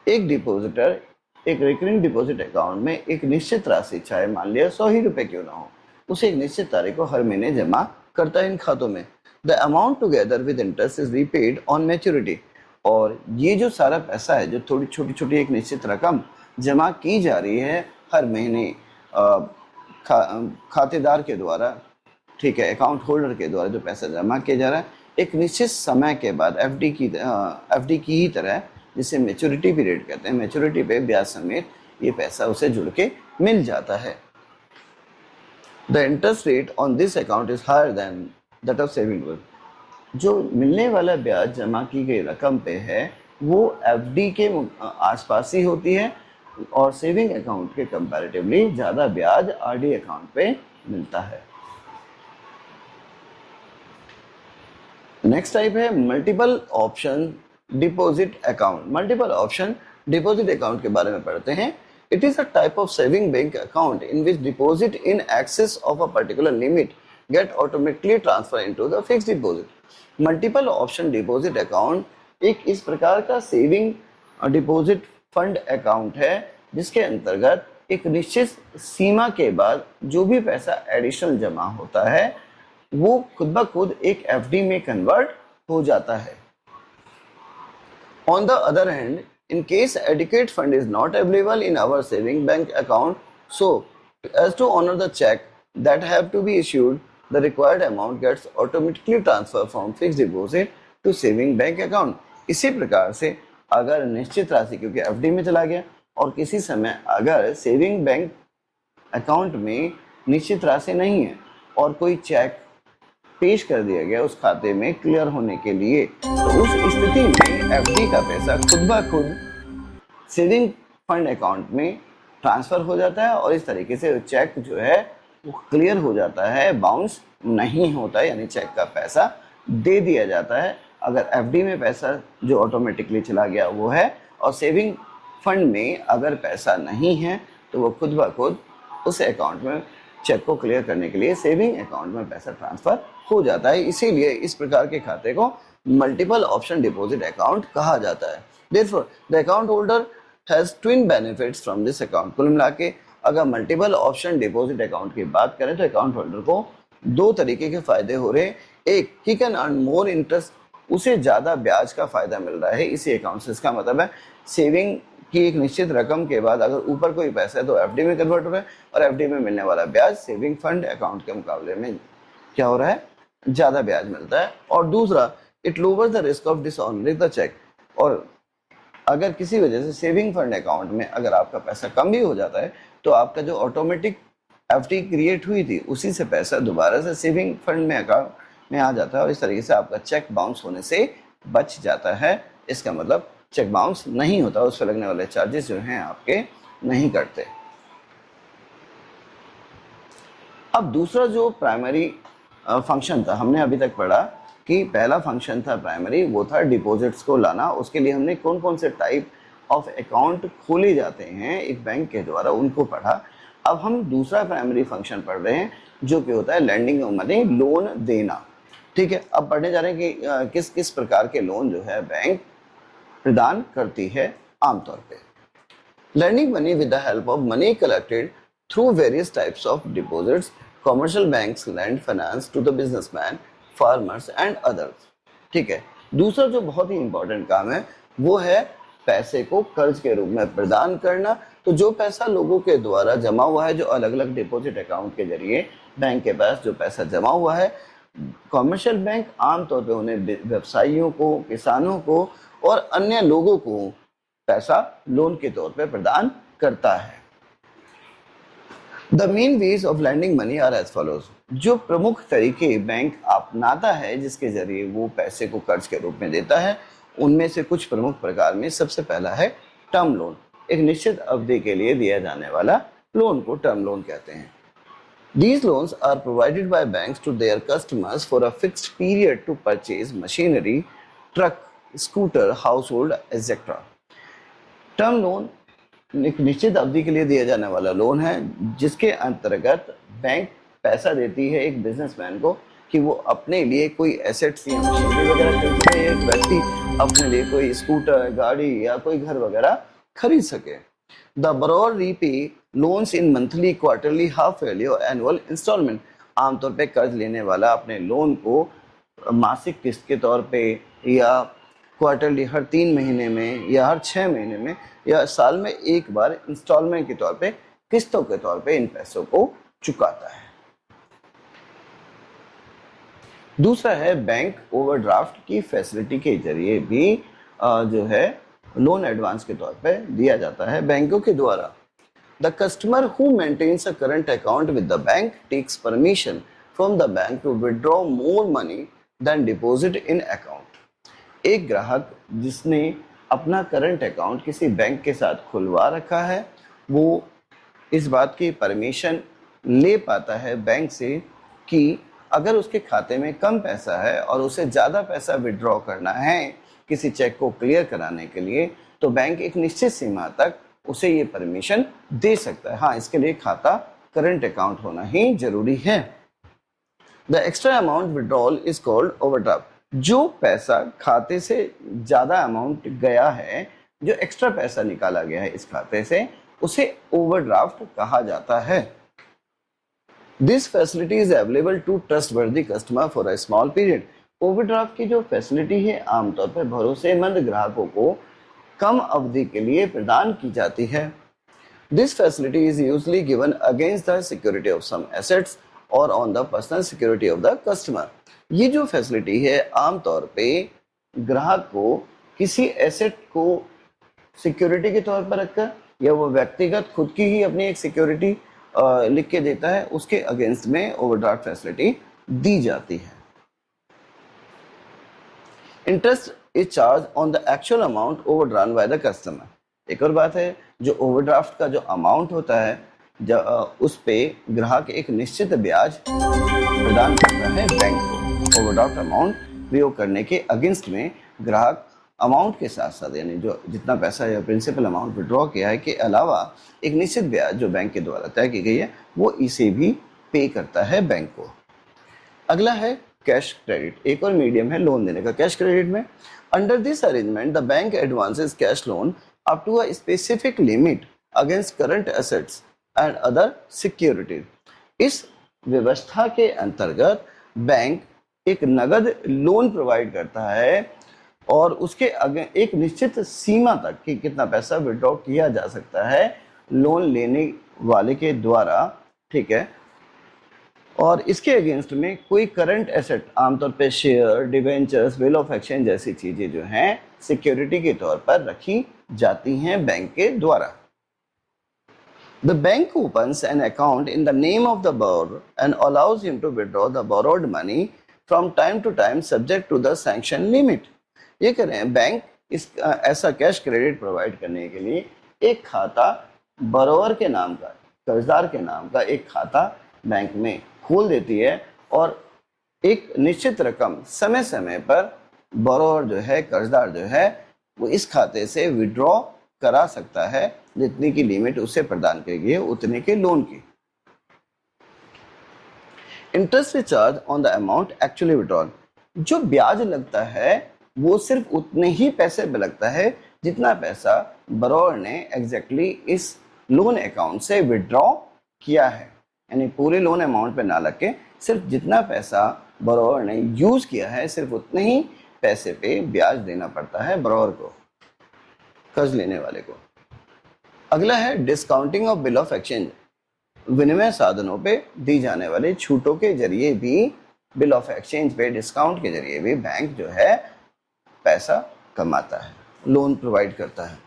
एक डिपॉजिटर एक रिकरिंग डिपॉजिट अकाउंट में एक निश्चित राशि, चाहे मान लिया 100 ही रुपए क्यों ना हो, उसे एक निश्चित तारीख को हर महीने जमा करता है इन खातों में। The amount together with interest is repaid on maturity. और ये जो सारा पैसा है, जो थोड़ी छोटी छोटी एक निश्चित रकम जमा की जा रही है हर महीने खातेदार के द्वारा, ठीक है, अकाउंट होल्डर के द्वारा जो पैसा जमा किया जा रहा है, एक निश्चित समय के बाद एफडी की ही तरह, जिसे मैच्योरिटी पीरियड कहते हैं, मैच्योरिटी पे ब्याज समेत ये पैसा उसे जुड़ के मिल जाता है। The interest rate on this account is higher than that of saving. जो मिलने वाला ब्याज जमा की गई रकम पे है वो एफडी के आसपास ही होती है और सेविंग अकाउंट के कंपैरेटिवली ज़्यादा ब्याज आरडी अकाउंट पे मिलता है। नेक्स्ट टाइप है multiple option deposit account. Multiple option deposit account के बारे में पढ़ते हैं। It is a type of saving bank account in which deposit in excess of a particular limit get automatically transfer into the fixed deposit. Multiple option deposit account एक इस प्रकार का saving deposit fund account है जिसके अंतर्गत एक निश्चित सीमा के बाद जो भी पैसा एडिशनल जमा होता है वो खुद ब खुद एक एफडी में कन्वर्ट हो जाता है। On the other hand, in case adequate fund is not available in our saving bank account, so as to honor the check that have to be issued, the required amount gets automatically transferred from fixed deposit to saving bank account. इसी प्रकार से अगर निश्चित राशि, क्योंकि FD में चला गया, और किसी समय अगर सेविंग बैंक अकाउंट में निश्चित राशि नहीं है और कोई चेक पेश कर दिया गया उस खाते में क्लियर होने के लिए, तो उस स्थिति में एफडी का पैसा खुद ब खुद सेविंग फंड अकाउंट में ट्रांसफर हो जाता है और इस तरीके से चेक जो है वो क्लियर हो जाता है, बाउंस नहीं होता है, यानी चेक का पैसा दे दिया जाता है। अगर एफडी में पैसा जो ऑटोमेटिकली चला गया वो है, और सेविंग फंड में अगर पैसा नहीं है तो वो खुद ब खुद उस अकाउंट में चेक को क्लियर करने के लिए सेविंग अकाउंट में पैसा ट्रांसफर हो जाता है। इसीलिए इस प्रकार के खाते को मल्टीपल ऑप्शन डिपॉजिट अकाउंट कहा जाता है। Therefore, the account holder has twin benefits from this account। कुल मिला के अगर मल्टीपल ऑप्शन डिपॉजिट अकाउंट की बात करें तो अकाउंट होल्डर को दो तरीके के फायदे हो रहे हैं। एक, he can earn more interest, उसे ज़्यादा ब्याज का फायदा मिल रहा है इसी अकाउंट से। इसका मतलब है सेविंग की एक निश्चित रकम के बाद अगर ऊपर कोई पैसा है तो एफडी में कन्वर्ट हो रहा है और एफडी में मिलने वाला ब्याज सेविंग फंड अकाउंट के मुकाबले में क्या हो रहा है, ज़्यादा ब्याज मिलता है। और दूसरा, it lowers the risk of dishonouring the cheque. और अगर किसी वजह से सेविंग फंड अकाउंट में अगर आपका पैसा कम भी हो जाता है तो आपका जो ऑटोमेटिक एफडी क्रिएट हुई थी उसी से पैसा दोबारा से सेविंग फंड में अकाउंट में आ जाता है और इस तरीके से आपका चेक बाउंस होने से बच जाता है। इसका मतलब चेक बाउंस नहीं होता, उस पर लगने वाले चार्जेस जो हैं आपके नहीं कटते। अब दूसरा जो प्राइमरी फंक्शन था, हमने अभी तक पढ़ा कि पहला फंक्शन था प्राइमरी, वो था डिपॉजिट्स को लाना। उसके लिए हमने कौन कौन से टाइप ऑफ अकाउंट खोले जाते हैं एक बैंक के द्वारा उनको पढ़ा। अब हम दूसरा प्राइमरी फंक्शन पढ़ रहे हैं जो कि होता है लैंडिंग मनी, लोन देना। ठीक है, अब पढ़ने जा रहे हैं कि किस किस प्रकार के लोन जो है बैंक प्रदान करती है आमतौर पे। Lending money with the help of money collected through various types of deposits, commercial banks lend finance to the businessman, farmers and others. ठीक है, दूसरा जो बहुत ही इंपॉर्टेंट काम है वो है पैसे को कर्ज के रूप में प्रदान करना। तो जो पैसा लोगों के द्वारा जमा हुआ है, जो अलग अलग डिपॉजिट अकाउंट के जरिए बैंक के पास जो पैसा जमा हुआ है, कमर्शियल बैंक आमतौर पे उन्हें व्यवसायियों को, किसानों को और अन्य लोगों को पैसा लोन के तौर पे प्रदान करता है। The main ways of lending money are as follows। जो प्रमुख तरीके बैंक अपनाता है जिसके जरिए वो पैसे को कर्ज के रूप में देता है, उनमें से कुछ प्रमुख प्रकार में सबसे पहला है टर्म लोन। एक निश्चित अवधि के लिए दिया जाने वाला लोन को टर्म लोन कहते हैं। These loans are provided by banks to their customers for a fixed period to purchase machinery, truck, scooter, household, etc. Term loan एक निश्चित अवधि के लिए दिया जाने वाला लोन है जिसके अंतर्गत बैंक पैसा देती है एक बिजनेसमैन को कि वो अपने लिए कोई एसेट्स या मशीनरी वगैरह खरीद, एक व्यक्ति अपने लिए कोई स्कूटर, गाड़ी या कोई घर वगैरह खरीद सके। The borrower repay loans in monthly, quarterly, half yearly और एनुअल इंस्टॉलमेंट। आमतौर पे कर्ज लेने वाला अपने लोन को मासिक किस्त के तौर पे या क्वार्टरली हर 3 महीने में या हर 6 महीने में या साल में एक बार इंस्टॉलमेंट के तौर पे, किस्तों के तौर पे इन पैसों को चुकाता है। दूसरा है बैंक ओवरड्राफ्ट की फैसिलिटी के जरिए भी जो है लोन एडवांस के तौर पे दिया जाता है बैंकों के द्वारा। The customer who maintains a current account with the bank takes permission from the bank to withdraw more money than deposit in account. एक ग्राहक जिसने अपना करंट अकाउंट किसी बैंक के साथ खुलवा रखा है, वो इस बात की परमिशन ले पाता है बैंक से कि अगर उसके खाते में कम पैसा है और उसे ज़्यादा पैसा विड्रॉ करना है किसी चेक को क्लियर कराने के लिए, तो बैंक एक निश्चित सीमा तक उसे ये परमिशन दे सकता है। हाँ, इसके लिए खाता करंट अकाउंट होना ही जरूरी है। The extra amount withdrawal is called overdraft. जो पैसा खाते से ज़्यादा अमाउंट गया है, जो एक्स्ट्रा पैसा निकाला गया है इस खाते से, उसे ओवरड्राफ्ट कहा जाता है। This facility is available to trustworthy customer for a small period. Overdraft की जो फैसिलिटी है आमतौर पर भरोसेमंद ग्राहकों को कम अवधि के लिए प्रदान की जाती है। This facility is usually given against the security of some assets और on the personal security of the customer. ये जो फैसिलिटी है आमतौर पे ग्राहक को किसी एसेट को सिक्योरिटी के तौर पर रखकर या वो व्यक्तिगत खुद की ही अपनी एक सिक्योरिटी लिख के देता है, उसके अगेंस्ट में ओवरड्राफ्ट फैसिलिटी दी जाती है। Interest is charge on the actual amount overdrawn by the customer. एक और बात है, जो ओवरड्राफ्ट का जो अमाउंट होता है उस पे ग्राहक एक निश्चित ब्याज प्रदान करता है बैंक को। ओवरड्राफ्ट अमाउंट प्रयोग करने के अगेंस्ट में ग्राहक अमाउंट के साथ साथ, यानी जो जितना पैसा या प्रिंसिपल अमाउंट विड्रॉ किया है के अलावा एक निश्चित ब्याज जो बैंक के द्वारा तय की गई है, वो इसे भी पे करता है बैंक को। अगला है कैश क्रेडिट। एक और मीडियम है लोन देने का। कैश क्रेडिट में under this arrangement the bank advances cash loan up to a specific limit against current assets and other securities. इस व्यवस्था के अंतर्गत बैंक एक नगद लोन प्रोवाइड करता है और उसके एक निश्चित सीमा तक कि कितना पैसा विड्रॉ किया जा सकता है लोन लेने वाले के द्वारा, ठीक है। और इसके अगेंस्ट में कोई करंट एसेट, आमतौर पे share, debentures, bill of exchange जैसी चीजें जो हैं सिक्योरिटी के तौर पर रखी जाती हैं बैंक के द्वारा। The bank opens an account in the name of the borrower and allows him to withdraw the borrowed money from time to time subject to the sanction limit। ये करें, बैंक इस ऐसा कैश क्रेडिट प्रोवाइड करने के लिए एक खाता बरोवर के नाम का, कर्जदार के नाम का एक खाता बैंक में खोल देती है और एक निश्चित रकम समय समय पर बरोवर जो है, कर्जदार जो है, वो इस खाते से विड्रॉ करा सकता है जितनी की लिमिट उसे प्रदान की गई है उतने के लोन की। Interest charge on the amount actually withdrawal. जो ब्याज लगता है वो सिर्फ उतने ही पैसे पे लगता है जितना पैसा बरोवर ने एग्जैक्टली इस लोन अकाउंट से विड्रॉ किया है। यानी पूरे लोन अमाउंट पे ना लग के सिर्फ जितना पैसा बरोवर ने यूज किया है सिर्फ उतने ही पैसे पे ब्याज देना पड़ता है बरोवर को, कर्ज लेने वाले को। अगला है discounting of bill of exchange. विनिमय साधनों पे दी जाने वाले छूटों के जरिए भी, बिल ऑफ एक्सचेंज पे डिस्काउंट के जरिए भी बैंक जो है पैसा कमाता है, लोन प्रोवाइड करता है।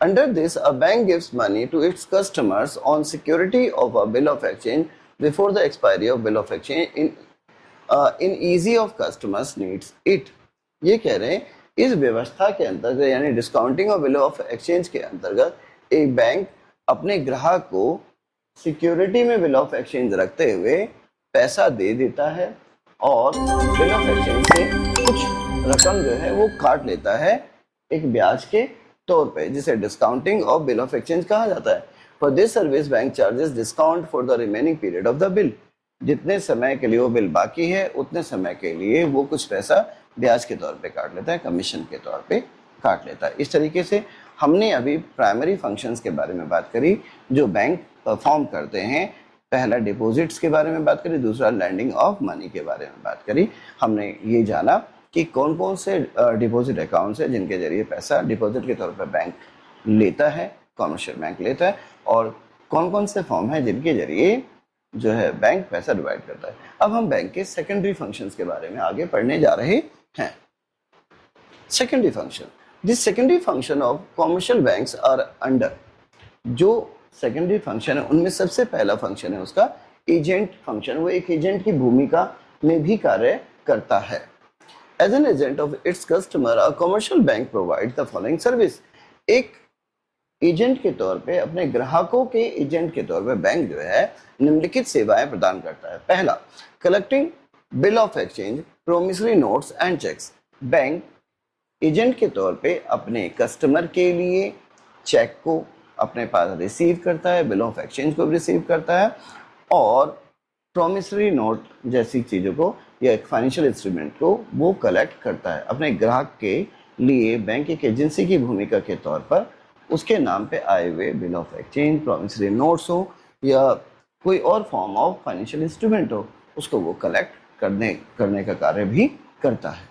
Under this, a bank gives money to its customers on security of a bill of exchange before the expiry of bill of exchange in easy of customers needs it। ये कह रहे हैं इस व्यवस्था के अंतर्गत, यानी discounting of bill of exchange के अंतर्गत एक बैंक अपने ग्राहक को सिक्योरिटी में बिल ऑफ एक्सचेंज रखते हुए पैसा दे देता है और बिल ऑफ एक्सचेंज से कुछ रकम जो है वो काट लेता है एक ब्याज के तौर पे, जिसे discounting of bill of exchange कहा जाता है। For this service bank charges discount for the remaining period of the bill. जितने समय के लिए वो बिल बाकी है उतने समय के लिए वो कुछ पैसा ब्याज के तौर पे काट लेता है, कमीशन के तौर पे काट लेता है। इस तरीके से हमने अभी प्राइमरी फंक्शंस के बारे में बात करी जो बैंक परफॉर्म करते हैं। पहला डिपॉजिट्स के बारे में बात करी, दूसरा लैंडिंग ऑफ मनी के बारे में बात करी। हमने ये जाना कि कौन कौन से डिपॉजिट अकाउंट्स है जिनके जरिए पैसा डिपॉजिट के तौर पर बैंक लेता है, कमर्शियल बैंक लेता है, और कौन कौन से फॉर्म है जिनके जरिए जो है बैंक पैसा डिवाइड करता है। अब हम बैंक के सेकेंडरी फंक्शंस के बारे में आगे पढ़ने जा रहे हैं। Secondary function, this secondary function of commercial banks are under, जो सेकेंडरी फंक्शन है उनमें सबसे पहला फंक्शन है उसका एजेंट फंक्शन। वो एक एजेंट की भूमिका में भी कार्य करता है। As an agent of its customer a commercial bank provide the following service. एक एजेंट के तौर पे, अपने ग्राहकों के एजेंट के तौर पे बैंक जो है निम्नलिखित सेवाएं प्रदान करता है। पहला, collecting bill of exchange, promissory notes and cheques. Bank agent के तौर पे अपने कस्टमर के लिए चेक को अपने पास रिसीव करता है, बिल ऑफ एक्सचेंज को भी रिसीव करता है, और प्रोमिसरी नोट जैसी चीज़ों को या एक फाइनेंशियल इंस्ट्रूमेंट को वो कलेक्ट करता है। अपने ग्राहक के लिए बैंक एक एजेंसी की भूमिका के तौर पर उसके नाम पे आए हुए bill of exchange, promissory notes हो या कोई और फॉर्म ऑफ फाइनेंशियल इंस्ट्रूमेंट हो, उसको वो कलेक्ट करने का कार्य भी करता है।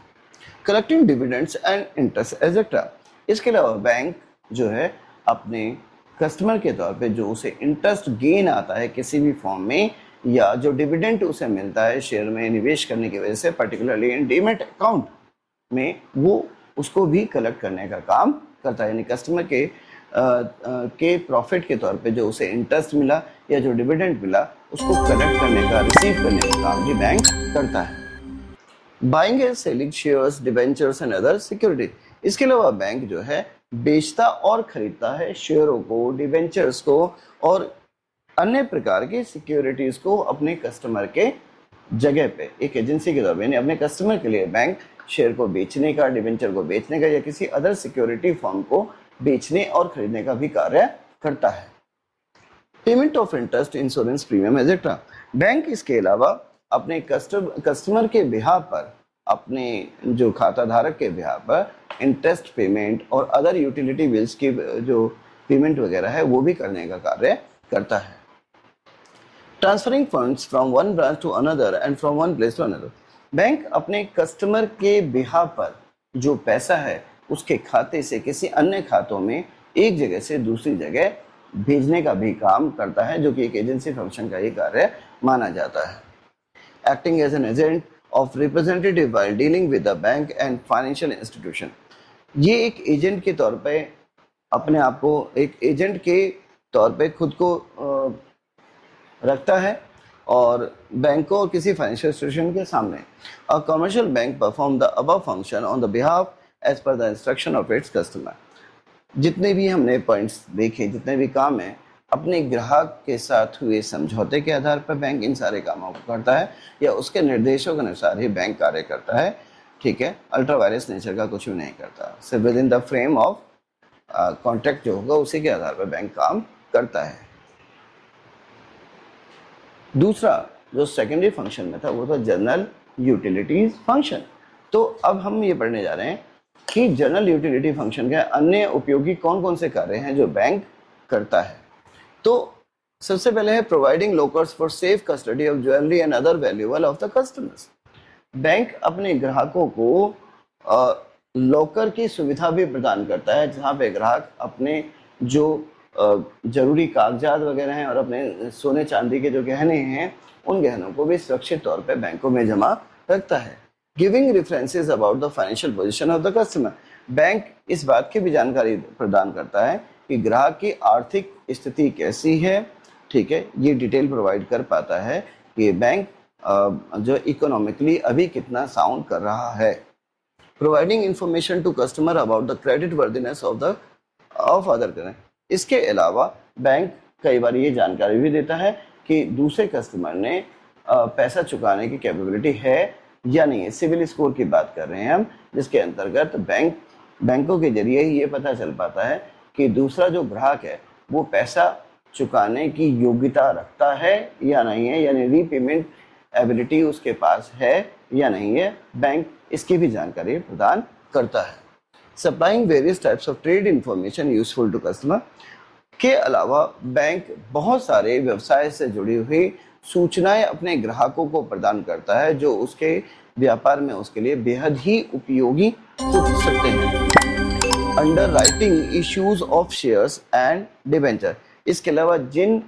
Collecting dividends and interest etcetera. इसके अलावा बैंक जो है अपने कस्टमर के तौर पे जो उसे इंटरेस्ट गेन आता है किसी भी फॉर्म में, या जो डिविडेंड उसे मिलता है शेयर में निवेश करने की वजह से, पर्टिकुलरली इन डीमैट अकाउंट में, वो उसको भी कलेक्ट करने का काम करता है। यानी कस्टमर के प्रॉफिट के तौर पे जो उसे इंटरेस्ट मिला या जो डिविडेंड मिला उसको कलेक्ट करने का, रिसीव करने का काम भी बैंक करता है। Buying and selling shares, debentures and other security. इसके अलावा बैंक जो है बेचता और खरीदता है शेयरों को, डिबेंचर्स को और अन्य प्रकार की सिक्योरिटीज को अपने कस्टमर के जगह पे एक एजेंसी के तौर पर, यानी अपने कस्टमर के लिए बैंक शेयर को बेचने का, डिबेंचर को बेचने का या किसी अदर सिक्योरिटी फॉर्म को बेचने और खरीदने का भी कार्य करता है। Payment of interest, insurance premium etcetera. Bank इसके अलावा अपने कस्टमर के बिहाफ पर, अपने जो खाता धारक के बिहाफ पर इंटरेस्ट पेमेंट और अदर यूटिलिटी बिल्स की जो पेमेंट वगैरह है वो भी करने का कार्य करता है। Transferring funds from one branch to another and from one place to another. Bank अपने कस्टमर के बिहाफ पर जो पैसा है उसके खाते से किसी अन्य खातों में एक जगह से दूसरी जगह भेजने का भी काम करता है, जो कि एक एजेंसी फंक्शन का ही कार्य माना जाता है। Acting as an agent of representative while dealing with the bank and financial institution. ये एक एजेंट के तौर पे अपने आप को एक एजेंट के तौर पे खुद को रखता है और बैंकों और किसी फाइनेंशियल इंस्टीट्यूशन के सामने। A commercial bank perform the above function on the behalf as per the instruction of its customer. जितने भी हमने पॉइंट्स देखे, जितने भी काम हैं, अपने ग्राहक के साथ हुए समझौते के आधार पर बैंक इन सारे कामों को करता है या उसके निर्देशों के अनुसार ही बैंक कार्य करता है। ठीक है, अल्ट्रा वायरस नेचर का कुछ भी नहीं करता। सिर्फ with in the frame of contract जो होगा उसी के आधार पर बैंक काम करता है। दूसरा जो सेकेंडरी फंक्शन में था वो था जनरल यूटिलिटीज फंक्शन। तो अब हम ये पढ़ने जा रहे हैं कि जनरल यूटिलिटी फंक्शन के अन्य उपयोगी कौन कौन से कार्य हैं जो बैंक करता है। तो सबसे पहले है providing lockers for safe custody of jewellery and other valuable of the customers. Bank अपने ग्राहकों को लॉकर की सुविधा भी प्रदान करता है जहाँ पे ग्राहक अपने जो जरूरी कागजात वगैरह हैं और अपने सोने चांदी के जो गहने हैं उन गहनों को भी सुरक्षित तौर पे बैंकों में जमा रखता है। Giving references about the financial position of the customer. Bank इस बात की भी जानकारी प्रदान करता है कि ग्राहक की आर्थिक स्थिति कैसी है। ठीक है, ये डिटेल प्रोवाइड कर पाता है कि बैंक जो इकोनॉमिकली अभी कितना साउंड कर रहा है। Providing information to customer about the creditworthiness of other करें। इसके अलावा बैंक कई बार ये जानकारी भी देता है कि दूसरे कस्टमर ने पैसा चुकाने की कैपेबिलिटी है या नहीं है। सिविल स्कोर की बात कर रहे हैं हम, जिसके अंतर्गत बैंकों के जरिए ही ये पता चल पाता है कि दूसरा जो ग्राहक है वो पैसा चुकाने की योग्यता रखता है या नहीं है, यानी रीपेमेंट एबिलिटी उसके पास है या नहीं है। बैंक इसकी भी जानकारी प्रदान करता है। Supplying various types of trade information useful to customer. के अलावा बैंक बहुत सारे व्यवसाय से जुड़ी हुई सूचनाएं अपने ग्राहकों को प्रदान करता है जो उसके व्यापार में उसके लिए बेहद ही उपयोगी हो सकते हैं। Under writing issues of shares and debenture, इसके अलावा जिन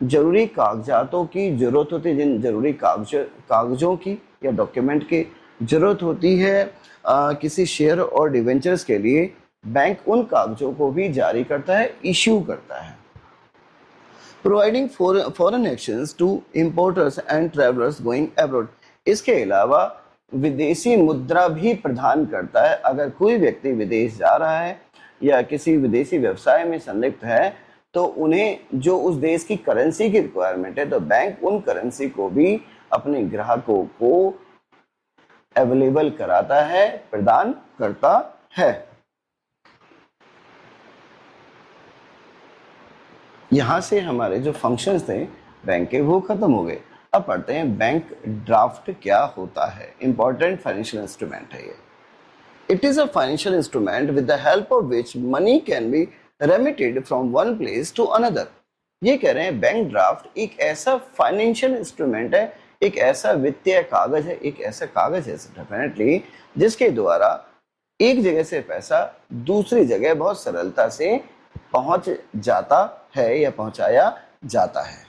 जरूरी कागजातों की जरूरत होती है, जिन जरूरी कागजों की या डॉक्यूमेंट की जरूरत होती है किसी शेयर और डिवेंचर्स के लिए, बैंक उन कागजों को भी जारी करता है, इश्यू करता है। Providing foreign exchange to importers and travellers going abroad, इसके अलावा विदेशी मुद्रा भी प्रदान करता है। अगर कोई व्यक्ति विदेश जा रहा है या किसी विदेशी व्यवसाय में संलिप्त है तो उन्हें जो उस देश की करेंसी की रिक्वायरमेंट है तो बैंक उन करेंसी को भी अपने ग्राहकों को अवेलेबल कराता है, प्रदान करता है। यहां से हमारे जो फंक्शंस थे बैंक के वो खत्म हो गए। अब पढ़ते हैं बैंक ड्राफ्ट क्या होता है। इंपॉर्टेंट फाइनेंशियल इंस्ट्रूमेंट है ये। It is a financial instrument with the help of which money can be remitted from one place to another. ये कह रहे हैं बैंक ड्राफ्ट एक ऐसा फाइनेंशियल इंस्ट्रूमेंट है, एक ऐसा वित्तीय कागज है, एक ऐसा कागज है डेफिनेटली जिसके द्वारा एक जगह से पैसा दूसरी जगह बहुत सरलता से पहुंच जाता है या पहुंचाया जाता है।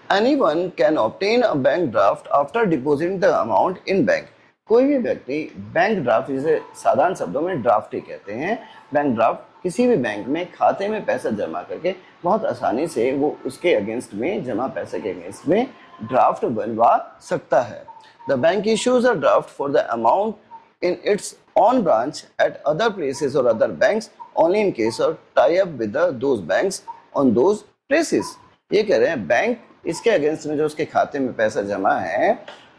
Anyone can obtain a bank draft after depositing the amount in bank. कोई भी व्यक्ति बैंक ड्राफ्ट, जिसे साधारण शब्दों में ड्राफ्ट ही कहते हैं, बैंक ड्राफ्ट किसी भी बैंक में खाते में पैसा जमा करके बहुत आसानी से वो उसके अगेंस्ट में, जमा पैसे के अगेंस्ट में ड्राफ्ट बनवा सकता है। The bank issues a draft for the amount in its own branch at other places or other banks only in case of tie up with those banks on those places. ये कह रहे हैं bank इसके against में जो उसके खाते में पैसा जमा है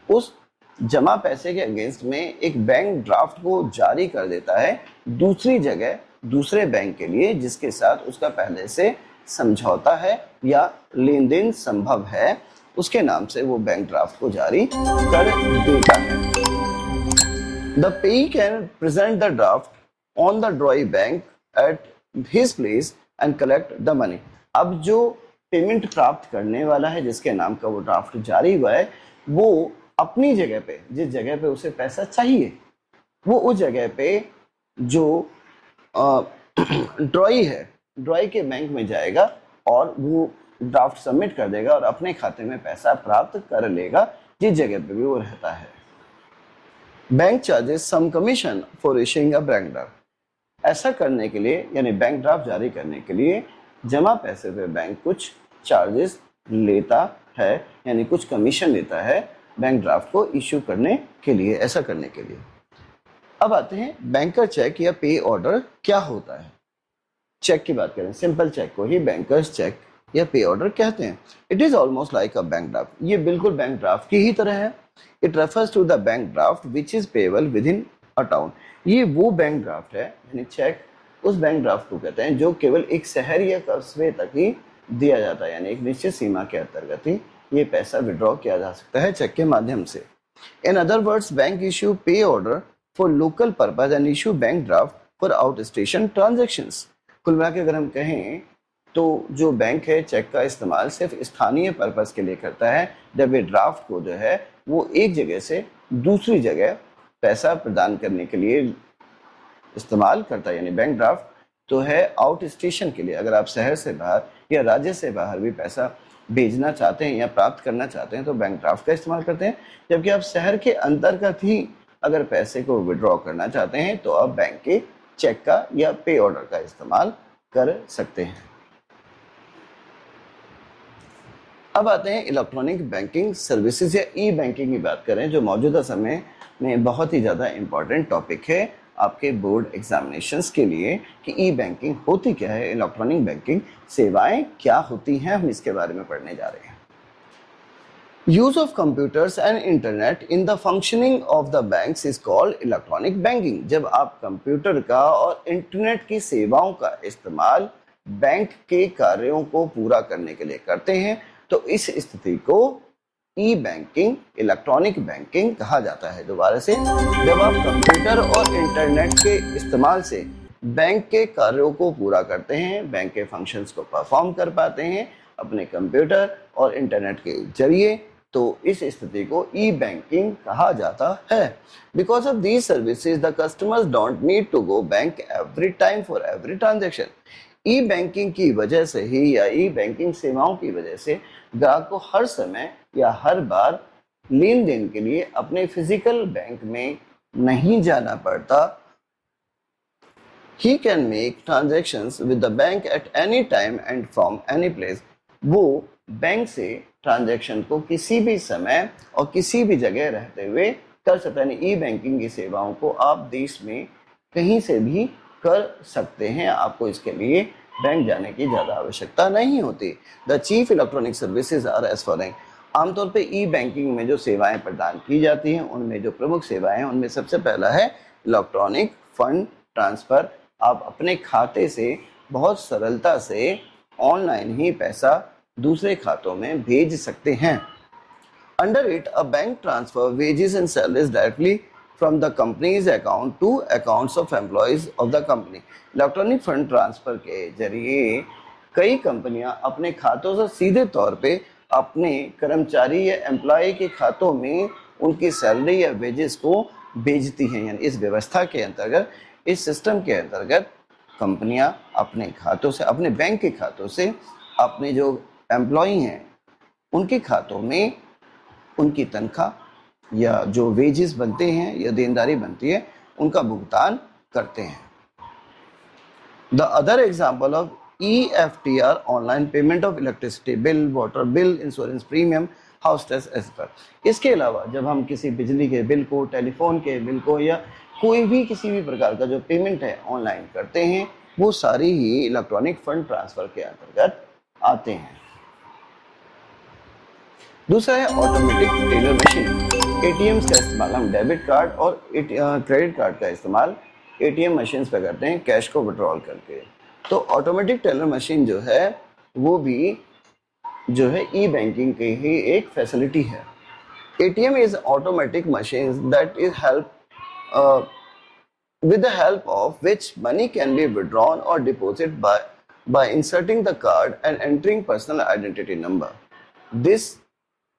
उस जमा पैसे के अगेंस्ट में एक बैंक ड्राफ्ट को जारी कर देता है दूसरी जगह, दूसरे बैंक के लिए जिसके साथ उसका पहले से समझौता है या लेन देन संभव है, उसके नाम से वो बैंक ड्राफ्ट को जारी कर देता है। The payee can present the draft on the drawee bank at his place and collect the money. अब जो पेमेंट प्राप्त करने वाला है जिसके नाम का वो ड्राफ्ट जारी हुआ है वो अपनी जगह पे, जिस जगह पे उसे पैसा चाहिए, वो उस जगह पे जो ड्रॉई है, ड्रॉई के बैंक में जाएगा और वो ड्राफ्ट सबमिट कर देगा और अपने खाते में पैसा प्राप्त कर लेगा जिस जगह पे भी वो रहता है। Bank charges some commission for issuing a bank draft. ऐसा करने के लिए यानी बैंक ड्राफ्ट जारी करने के लिए जमा पैसे पे बैंक कुछ चार्जेस लेता है, यानी कुछ कमीशन लेता है बैंक ड्राफ्ट को इश्यू करने के लिए, ऐसा करने के लिए। अब आते हैं बैंकर चेक या पे ऑर्डर क्या होता है। चेक की बात करें, सिंपल चेक को ही बैंकर्स चेक या पे ऑर्डर कहते हैं। It is almost like a bank draft, ये बिल्कुल बैंक ड्राफ्ट की ही तरह है। It refers to the bank draft which is payable within a town. ये वो बैंक ड्राफ्ट है, यानी चेक उस बैंक ड्राफ्ट को कहते हैं जो केवल एक शहर या कस्बे तक ही दिया जाता है, यानी एक निश्चित सीमा के अंतर्गत ही ये पैसा विड्रॉ किया जा सकता है चेक के माध्यम से। In other words bank issue pay order for local purpose and issue bank draft for outstation transactions. कुल मिला के अगर हम कहें तो जो बैंक है चेक का इस्तेमाल सिर्फ स्थानीय पर्पस के लिए करता है, जब ये ड्राफ्ट को जो है वो एक जगह से दूसरी जगह पैसा प्रदान करने के लिए इस्तेमाल करता है। यानी बैंक ड्राफ्ट तो है आउट स्टेशन के लिए, अगर आप शहर से बाहर या राज्य से बाहर भी पैसा भेजना चाहते हैं या प्राप्त करना चाहते हैं तो बैंक ड्राफ्ट का इस्तेमाल करते हैं। जबकि आप शहर के अंतर्गत ही अगर पैसे को विड्रॉ करना चाहते हैं तो आप बैंक के चेक का या पे ऑर्डर का इस्तेमाल कर सकते हैं। अब आते हैं इलेक्ट्रॉनिक बैंकिंग सर्विसेज या ई बैंकिंग की बात करें, जो मौजूदा समय में बहुत ही ज़्यादा इम्पॉर्टेंट टॉपिक है आपके बोर्ड एग्जामिनेशंस के लिए कि ई बैंकिंग होती क्या है, इलेक्ट्रॉनिक बैंकिंग सेवाएं क्या होती हैं, हम इसके बारे में पढ़ने जा रहे हैं। Use of computers and internet in the functioning of the banks is called electronic banking. जब आप कंप्यूटर का और इंटरनेट की सेवाओं का इस्तेमाल बैंक के कार्यों को पूरा करने के लिए करते हैं तो इस स्थिति को ई बैंकिंग, इलेक्ट्रॉनिक बैंकिंग कहा जाता है। दोबारा से, जब आप कंप्यूटर और इंटरनेट के इस्तेमाल से बैंक के कार्यों को पूरा करते हैं, बैंक के फंक्शंस को परफॉर्म कर पाते हैं अपने कंप्यूटर और इंटरनेट के जरिए, तो इस स्थिति को ई बैंकिंग कहा जाता है। Because of these services the customers don't need to go bank every time for every transaction. E banking की वजह से ही या ई बैंकिंग सेवाओं की वजह से ग्राहक को हर समय या हर बार लेन देन के लिए अपने फिजिकल बैंक में नहीं जाना पड़ता। He can make transactions with the bank at any time and from any place. वो बैंक से ट्रांजैक्शन को किसी भी समय और किसी भी जगह रहते हुए कर सकते हैं। ई बैंकिंग की सेवाओं को आप देश में कहीं से भी कर सकते हैं, आपको इसके लिए बैंक जाने की ज़्यादा आवश्यकता नहीं होती। The chief electronic services are as following. आमतौर पे ई बैंकिंग में जो सेवाएं प्रदान की जाती हैं उनमें जो प्रमुख सेवाएं हैं उनमें सबसे पहला है इलेक्ट्रॉनिक फंड ट्रांसफ़र। आप अपने खाते से बहुत सरलता से ऑनलाइन ही पैसा दूसरे खातों में भेज सकते हैं। Under it a bank transfer wages and salaries directly from the company's account to accounts of employees of the company. Electronic fund transfer के जरिए कई कंपनियां अपने खातों से सीधे तौर पे अपने कर्मचारी या एम्प्लॉय के खातों में उनकी सैलरी या वेजेस को भेजती हैं। यानी इस व्यवस्था के अंतर्गत, इस सिस्टम के अंतर्गत कंपनियां अपने खातों से, अपने बैंक के खातों से अपने जो एम्प्लॉय हैं उनके खातों में उनकी तनख्वाह या जो वेजेस बनते हैं या देनदारी बनती है उनका भुगतान करते हैं। The other example of EFTR online payment of electricity bill, water bill, insurance premium, house tax etcetera. इसके अलावा जब हम किसी बिजली के बिल को, टेलीफोन के बिल को या कोई भी किसी भी प्रकार का जो पेमेंट है ऑनलाइन करते हैं, वो सारी ही इलेक्ट्रॉनिक फंड ट्रांसफर के अंतर्गत आते हैं। दूसरा है ऑटोमेटिक टेलर मशीन। ATMs का इस्तेमाल हम डेबिट कार्ड और क्रेडिट कार्ड का इस्तेमाल ATM मशीन्स पे करते हैं कैश को विड्रॉल करके। तो ऑटोमेटिक टेलर मशीन जो है वो भी जो है ई बैंकिंग की ही एक फैसिलिटी है। ATM is automatic machines that is with the help of which money can be withdrawn or deposited by inserting the card and entering personal identity number. This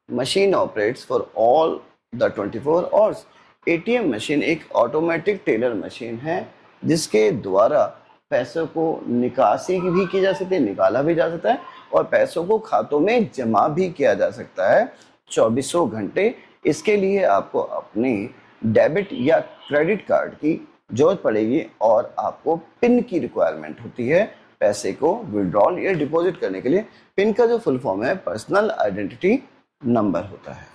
machine operates for all the 24 hours. ATM machine एक automatic teller machine है जिसके द्वारा पैसों को निकासी भी की जा सकती है, निकाला भी जा सकता है और पैसों को खातों में जमा भी किया जा सकता है 24 घंटे। इसके लिए आपको अपने डेबिट या क्रेडिट कार्ड की जरूरत पड़ेगी और आपको पिन की रिक्वायरमेंट होती है पैसे को विड्रॉल या डिपॉजिट करने के लिए। पिन का जो फुल फॉर्म है पर्सनल आइडेंटिटी नंबर होता है।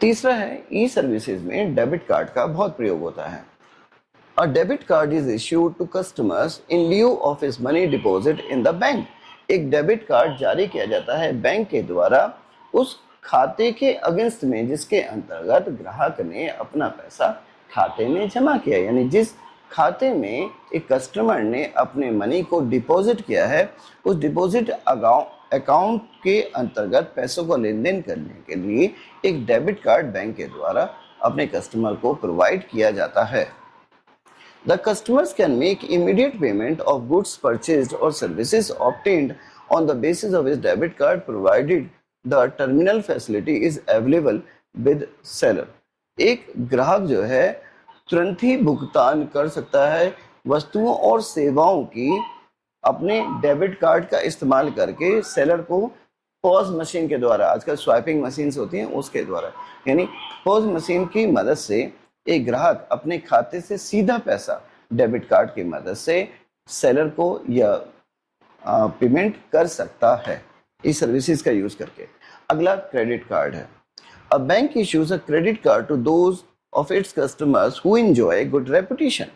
तीसरा है ई सर्विसेज में डेबिट कार्ड का बहुत प्रयोग होता है। A debit card is issued to customers in lieu of his money deposit in the bank. एक डेबिट कार्ड जारी किया जाता है बैंक के द्वारा उस खाते के अगेंस्ट में जिसके अंतर्गत ग्राहक ने अपना पैसा खाते में जमा किया। यानी जिस खाते में एक कस्टमर ने अपने मनी को डिपॉजिट किया है उस डिपॉजिट अकाउंट के अंतर्गत पैसों को लेन देन करने के लिए एक डेबिट कार्ड बैंक के द्वारा अपने कस्टमर को प्रोवाइड किया जाता है। The customers can make immediate payment of goods purchased or services obtained on the basis of his debit card provided the terminal facility is available with seller. एक ग्राहक जो है तुरंत ही भुगतान कर सकता है वस्तुओं और सेवाओं की अपने डेबिट कार्ड का इस्तेमाल करके सेलर को पॉज मशीन के द्वारा, आजकल स्वाइपिंग मशीन्स होती हैं उसके द्वारा, यानी पॉज मशीन की मदद से एक ग्राहक अपने खाते से सीधा पैसा डेबिट कार्ड की मदद से सेलर को या पेमेंट कर सकता है इस सर्विसेज का यूज करके। अगला क्रेडिट कार्ड है। A bank issues a credit card to those of its customers who enjoy good reputation.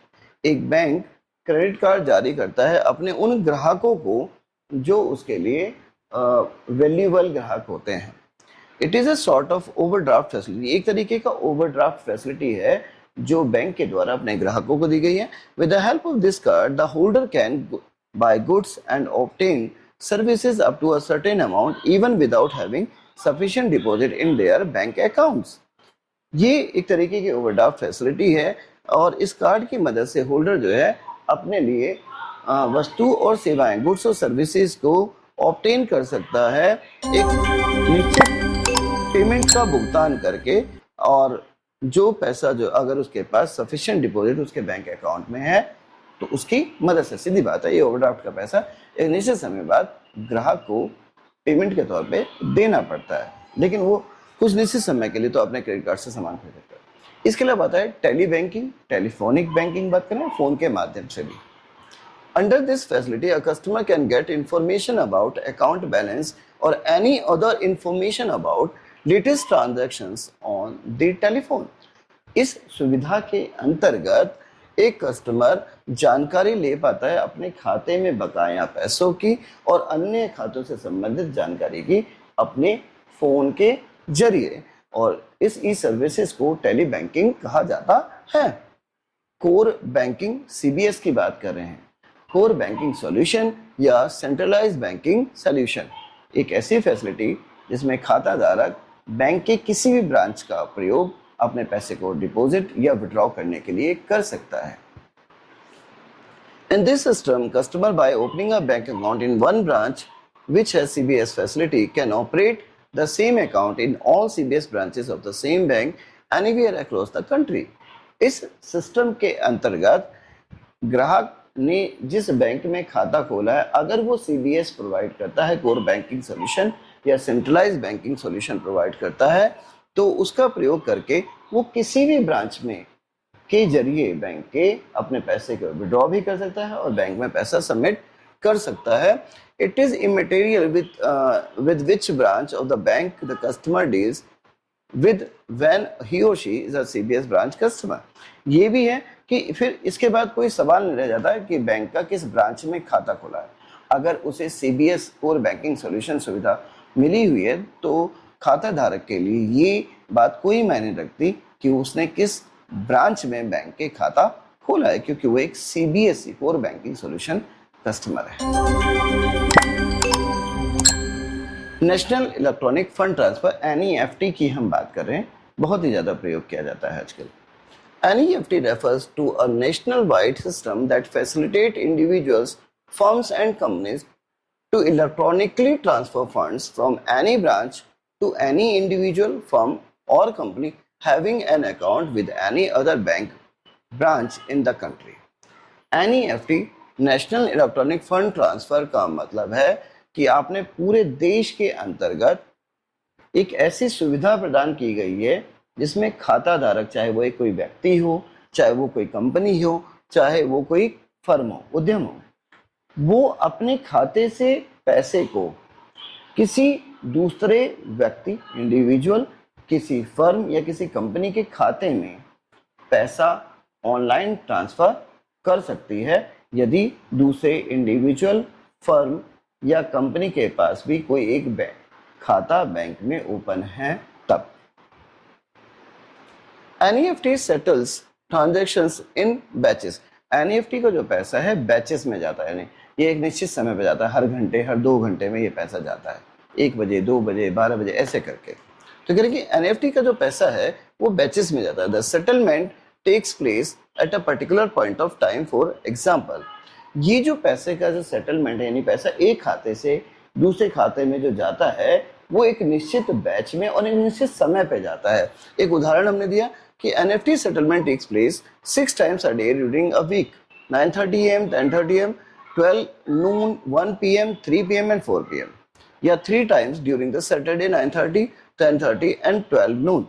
एक बैंक क्रेडिट कार्ड जारी करता है अपने उन ग्राहकों को जो उसके लिए वैल्यूएबल ग्राहक होते हैं। It is a sort of overdraft facility. एक तरीके का ओवरड्राफ्ट फैसिलिटी है जो बैंक के द्वारा अपने ग्राहकों को दी गई है। With the help of this card the holder can buy goods and obtain services up to a certain amount even without having sufficient deposit in their bank accounts. ये एक तरीके की ओवरड्राफ्ट फैसिलिटी है और इस कार्ड की मदद से होल्डर जो है अपने लिए वस्तु और सेवाएं, गुड्स और सर्विसेज को ऑब्टेन कर सकता है एक निश्चित पेमेंट का भुगतान करके, और जो पैसा जो अगर उसके पास सफिशिएंट डिपॉजिट उसके बैंक अकाउंट में है तो उसकी मदद से, सीधी बात है, ये ओवरड्राफ्ट का पैसा एक निश्चित समय बाद ग्राहक को पेमेंट के तौर पे देना पड़ता है, लेकिन वो कुछ निश्चित समय के लिए तो अपने क्रेडिट कार्ड से सामान खरीद सकता है। इसके अलावा आता है टेली बैंकिंग, टेलीफोनिक बैंकिंग बात करें फोन के माध्यम से भी। Under this facility, a customer can get information about account balance or any other information about latest transactions on the telephone. इस सुविधा के अंतर्गत एक कस्टमर जानकारी ले पाता है अपने खाते में बकाया पैसों की और अन्य खातों से संबंधित जानकारी की अपने फोन के जरिए, और इस ई सर्विसेज को टेली बैंकिंग कहा जाता है। कोर बैंकिंग, सीबीएस की बात कर रहे हैं। कोर बैंकिंग सॉल्यूशन या सेंट्रलाइज्ड बैंकिंग सॉल्यूशन एक ऐसी फैसिलिटी जिसमें खाता धारक बैंक के किसी भी ब्रांच का प्रयोग अपने पैसे को डिपॉजिट या विड्रॉ करने के लिए कर सकता है। In this system, customer by opening a bank account in one branch which has CBS facility can operate the same account in all CBS branches of the same bank anywhere across the country. इस system के अंतर्गत ग्राहक ने जिस bank में खाता खोला है, अगर वो सीबीएस प्रोवाइड करता है, कोर बैंकिंग सॉल्यूशन या सेंट्रलाइज्ड बैंकिंग सॉल्यूशन प्रोवाइड करता है, तो उसका प्रयोग करके वो किसी भी ब्रांच में के जरिए बैंक के अपने पैसे को विड्रॉ भी कर सकता है और बैंक में पैसा सबमिट कर सकता है। It is immaterial with which branch of the bank the customer deals with when he or she is a CBS branch customer. ये भी है कि फिर इसके बाद कोई सवाल नहीं रह जाता है कि बैंक का किस ब्रांच में खाता खोला है। अगर उसे सीबीएस कोर बैंकिंग सॉल्यूशन सुविधा मिली हुई है तो खाता धारक के लिए ये बात कोई मायने रखती कि उसने किस ब्रांच में बैंक के खाता खोला है, क्योंकि वो एक CBSE core banking solution customer है। National electronic fund transfer NEFT की हम बात कर रहे हैं, बहुत ही ज़्यादा प्रयोग किया जाता है आजकल। NEFT refers to a national-wide system that facilitates individuals, firms and companies to electronically transfer funds from any branch to any individual, firm or company having an account with any other bank branch in the country. NEFT national electronic fund transfer का मतलब है कि आपने पूरे देश के अंतर्गत एक ऐसी सुविधा प्रदान की गई है जिसमें खाता धारक, चाहे वो एक कोई व्यक्ति हो, चाहे वो कोई कंपनी हो, चाहे वो कोई फर्म हो, उद्यम हो, वो अपने खाते से पैसे को किसी दूसरे व्यक्ति, इंडिविजुअल, किसी फर्म या किसी कंपनी के खाते में पैसा ऑनलाइन ट्रांसफर कर सकती है यदि दूसरे इंडिविजुअल, फर्म या कंपनी के पास भी कोई एक खाता बैंक में ओपन है तब। NEFT settles transactions in batches. NEFT का जो पैसा है बैचेस में जाता है, यानी ये एक निश्चित समय पे जाता है, हर घंटे, हर 2 घंटे में ये पैसा जाता है, 1 बजे, 2 बजे, 12 बजे, ऐसे करके। तो कह रहे कि NEFT का जो पैसा है वो बैचेस में जाता है। The settlement takes place at a particular point of time. For example, ये जो पैसे का जो सेटलमेंट है, यानी पैसा एक खाते से दूसरे खाते में जो जाता है वो एक निश्चित बैच में और एक निश्चित समय पे जाता है। एक उदाहरण हमने दिया कि NEFT settlement takes place 6 times a day during a week: 9:30 AM, 10:30 AM, 12 noon, 1 PM, 3 PM and 4 PM, या 3 times during the Saturday 9:30, 10:30 and 12 noon।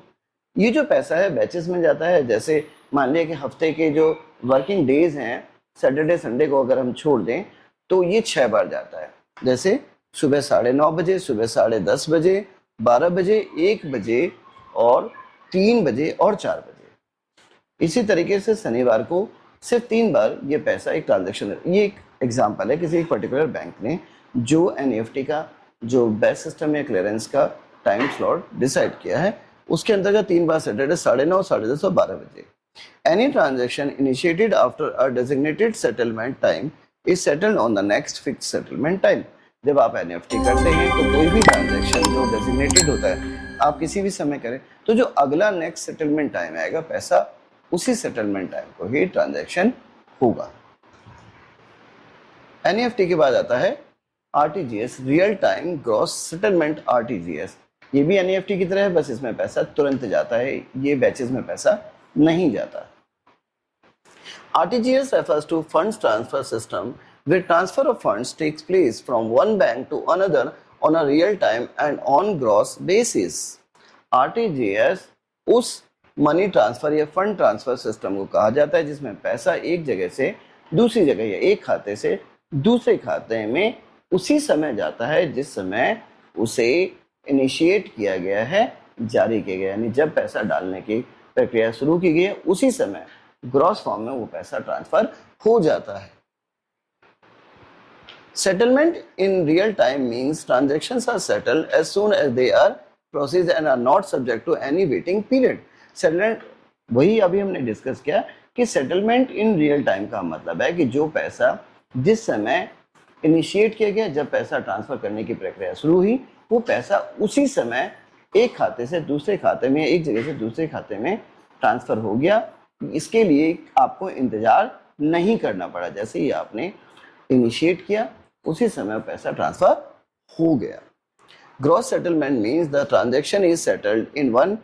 ये जो पैसा है बैचेस में जाता है। जैसे मान लिया कि हफ्ते के जो वर्किंग डेज हैं, सैटरडे संडे को अगर हम छोड़ दें तो ये 6 बार जाता है। जैसे सुबह 9:30 बजे, सुबह 10:30 बजे, 12 बजे, 1 बजे और 3 बजे और 4 बजे। इसी तरीके से शनिवार को सिर्फ 3 बार ये पैसा एक ट्रांजैक्शन है। ये एक एग्जांपल है किसी एक पर्टिकुलर बैंक ने जो NEFT का जो बैच सिस्टम या क्लियरेंस का टाइम स्लॉट डिसाइड किया है, उसके अंतर्गत 3 बार सैटरडे 9:30, 10:30 और 12 बजे। Any transaction initiated after a designated settlement time is settled on the next fixed settlement time। जब आप एनईएफटी करते हैं तो कोई भी ट्रांजैक्शन जो डेजिग्नेटेड होता है आप किसी भी समय करें तो जो अगला नेक्स्ट सेटलमेंट टाइम आएगा पैसा उसी सेटलमेंट टाइम को ही ट्रांजैक्शन होगा। एनईएफटी के बाद आता है RTGS, real time gross settlement RTGS. ये भी एनईएफटी की तरह है, बस इसमें पैसा तुरंत जाता है, ये बैचेस में पैसा नहीं जाता। RTGS refers to funds transfer system where transfer of funds takes place from one bank to another on a real time and on gross basis. RTGS उस मनी ट्रांसफर या फंड ट्रांसफर सिस्टम को कहा जाता है जिसमें पैसा एक जगह से दूसरी जगह या एक खाते से दूसरे खाते में उसी समय जाता है जिस समय उसे इनिशिएट किया गया है, जारी किया गया, यानी जब पैसा डालने की प्रक्रिया शुरू की गई है उसी समय ग्रॉस फॉर्म में वो पैसा ट्रांसफर हो जाता है। Settlement in real time means transactions are settled as soon as they are processed and are not subject to any waiting period. Settlement वही अभी हमने डिस्कस किया कि सेटलमेंट इन रियल टाइम का मतलब है कि जो पैसा जिस समय इनिशिएट किया गया, जब पैसा ट्रांसफर करने की प्रक्रिया शुरू हुई, वो पैसा उसी समय एक खाते से दूसरे खाते में, एक जगह से दूसरे खाते में ट्रांसफर हो गया। इसके लिए आपको इंतजार नहीं करना पड़ा, जैसे ही आपने इनिशिएट किया उसी समय पैसा ट्रांसफर हो गया। Gross settlement means the transaction is settled in one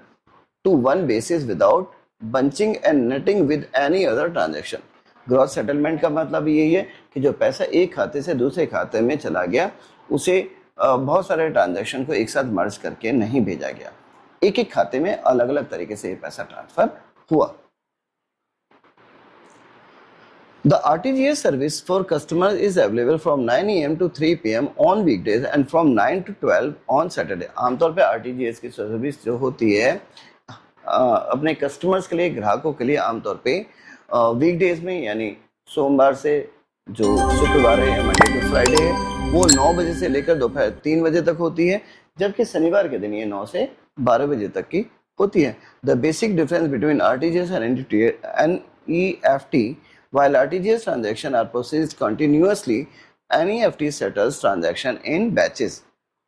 to one basis without bunching and netting with any other transaction. Gross settlement का मतलब यही है कि जो पैसा एक खाते से दूसरे खाते में चला गया उसे बहुत सारे ट्रांजैक्शन को एक साथ मर्ज करके नहीं भेजा गया, एक एक खाते में अलग अलग तरीके से ये पैसा ट्रांसफर हुआ। The RTGS service for customers is available from 9 AM to 3 PM on weekdays and from 9 to 12 on Saturday. आमतौर पे RTGS की सर्विस जो होती है अपने कस्टमर्स के लिए, ग्राहकों के लिए आमतौर पे वीकडेज में यानी सोमवार से जो शुक्रवार है या मंडे टू फ्राइडे है वो 9 बजे से लेकर दोपहर 3 बजे तक होती है, जबकि शनिवार के दिन ये 9 से 12 बजे तक की होती है। The basic difference between RTGS and NEFT, while RTGS transactions are processed continuously, NEFT settles transaction in batches.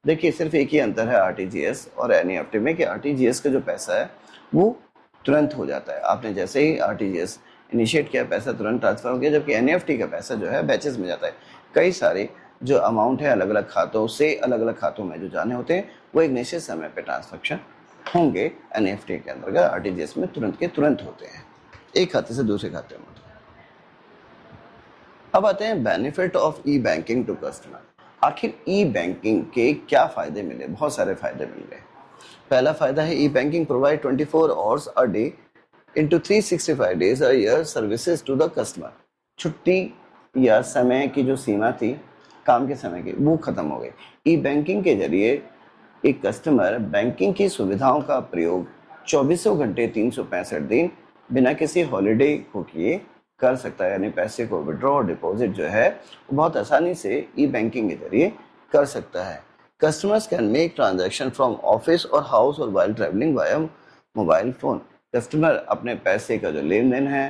देखिए सिर्फ एक ही अंतर है RTGS और NEFT में कि RTGS का जो पैसा है वो तुरंत हो जाता है, आपने जैसे ही RTGS इनिशिएट किया पैसा तुरंत ट्रांसफर हो गया, जबकि NEFT का पैसा जो है बैचेस में जाता है। कई सारे जो अमाउंट है अलग अलग खातों से अलग अलग खातों में जो जाने होते हैं वो एक निश्चित समय पे ट्रांसफर होंगे, NEFT के अंतर्गत RTGS में तुरंत के तुरंत होते हैं, एक खाते से दूसरे खाते में। अब आते हैं benefit of e banking to customer. आखिर ई बैंकिंग के क्या फायदे मिले? बहुत सारे फायदे मिल रहे। पहला फायदा है e banking provide 24 hours a day into 365 days a year services to the customer. छुट्टी या समय की जो सीमा थी काम के समय की वो खत्म हो गई। ई बैंकिंग के जरिए एक कस्टमर बैंकिंग की सुविधाओं का प्रयोग 24 घंटे 365 दिन बिना किसी हॉलीडे को किए कर सकता है, यानी पैसे को विड्रॉ और डिपॉजिट जो है वो बहुत आसानी से ई बैंकिंग के जरिए कर सकता है। Customers can make transaction from office और हाउस और while travelling via mobile phone. Customer अपने पैसे का जो लेन देन है,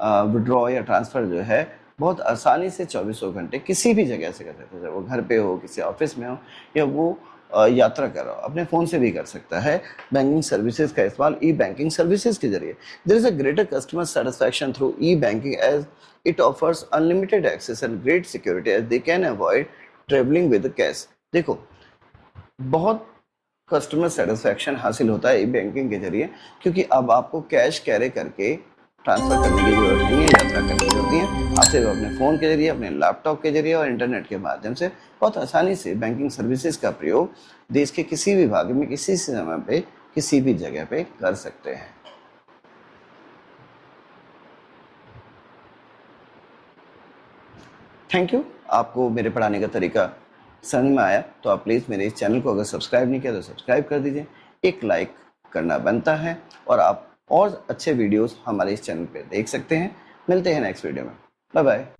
विड्रॉ या ट्रांसफ़र जो है बहुत आसानी से 24 घंटे किसी भी जगह से कर सकते हैं, चाहे वो घर पे हो, किसी ऑफिस में हो या वो यात्रा कर रहा हो, अपने फ़ोन से भी कर सकता है। बैंकिंग सर्विसेज का इस्तेमाल ई बैंकिंग सर्विसेज के जरिए। There is a greater customer satisfaction through e banking as it offers unlimited access and great security as they can avoid travelling with cash. देखो बहुत कस्टमर सेटिस्फैक्शन हासिल होता है ई बैंकिंग के जरिए, क्योंकि अब आपको कैश कैरी करके ट्रांसफ़र करने की जरूरत नहीं है, यात्रा करने की जरूरत नहीं है। आप सिर्फ अपने फ़ोन के जरिए, अपने लैपटॉप के जरिए और इंटरनेट के माध्यम से बहुत आसानी से बैंकिंग सर्विसेज का प्रयोग देश के किसी भी भाग में किसी समय पे किसी भी जगह पे कर सकते हैं। Thank you. आपको मेरे पढ़ाने का तरीका समझ में आया तो आप प्लीज़ मेरे इस चैनल को अगर सब्सक्राइब नहीं किया तो सब्सक्राइब कर दीजिए, एक लाइक करना बनता है और आप और अच्छे वीडियोस हमारे इस चैनल पे देख सकते हैं। मिलते हैं नेक्स्ट वीडियो में, बाय बाय।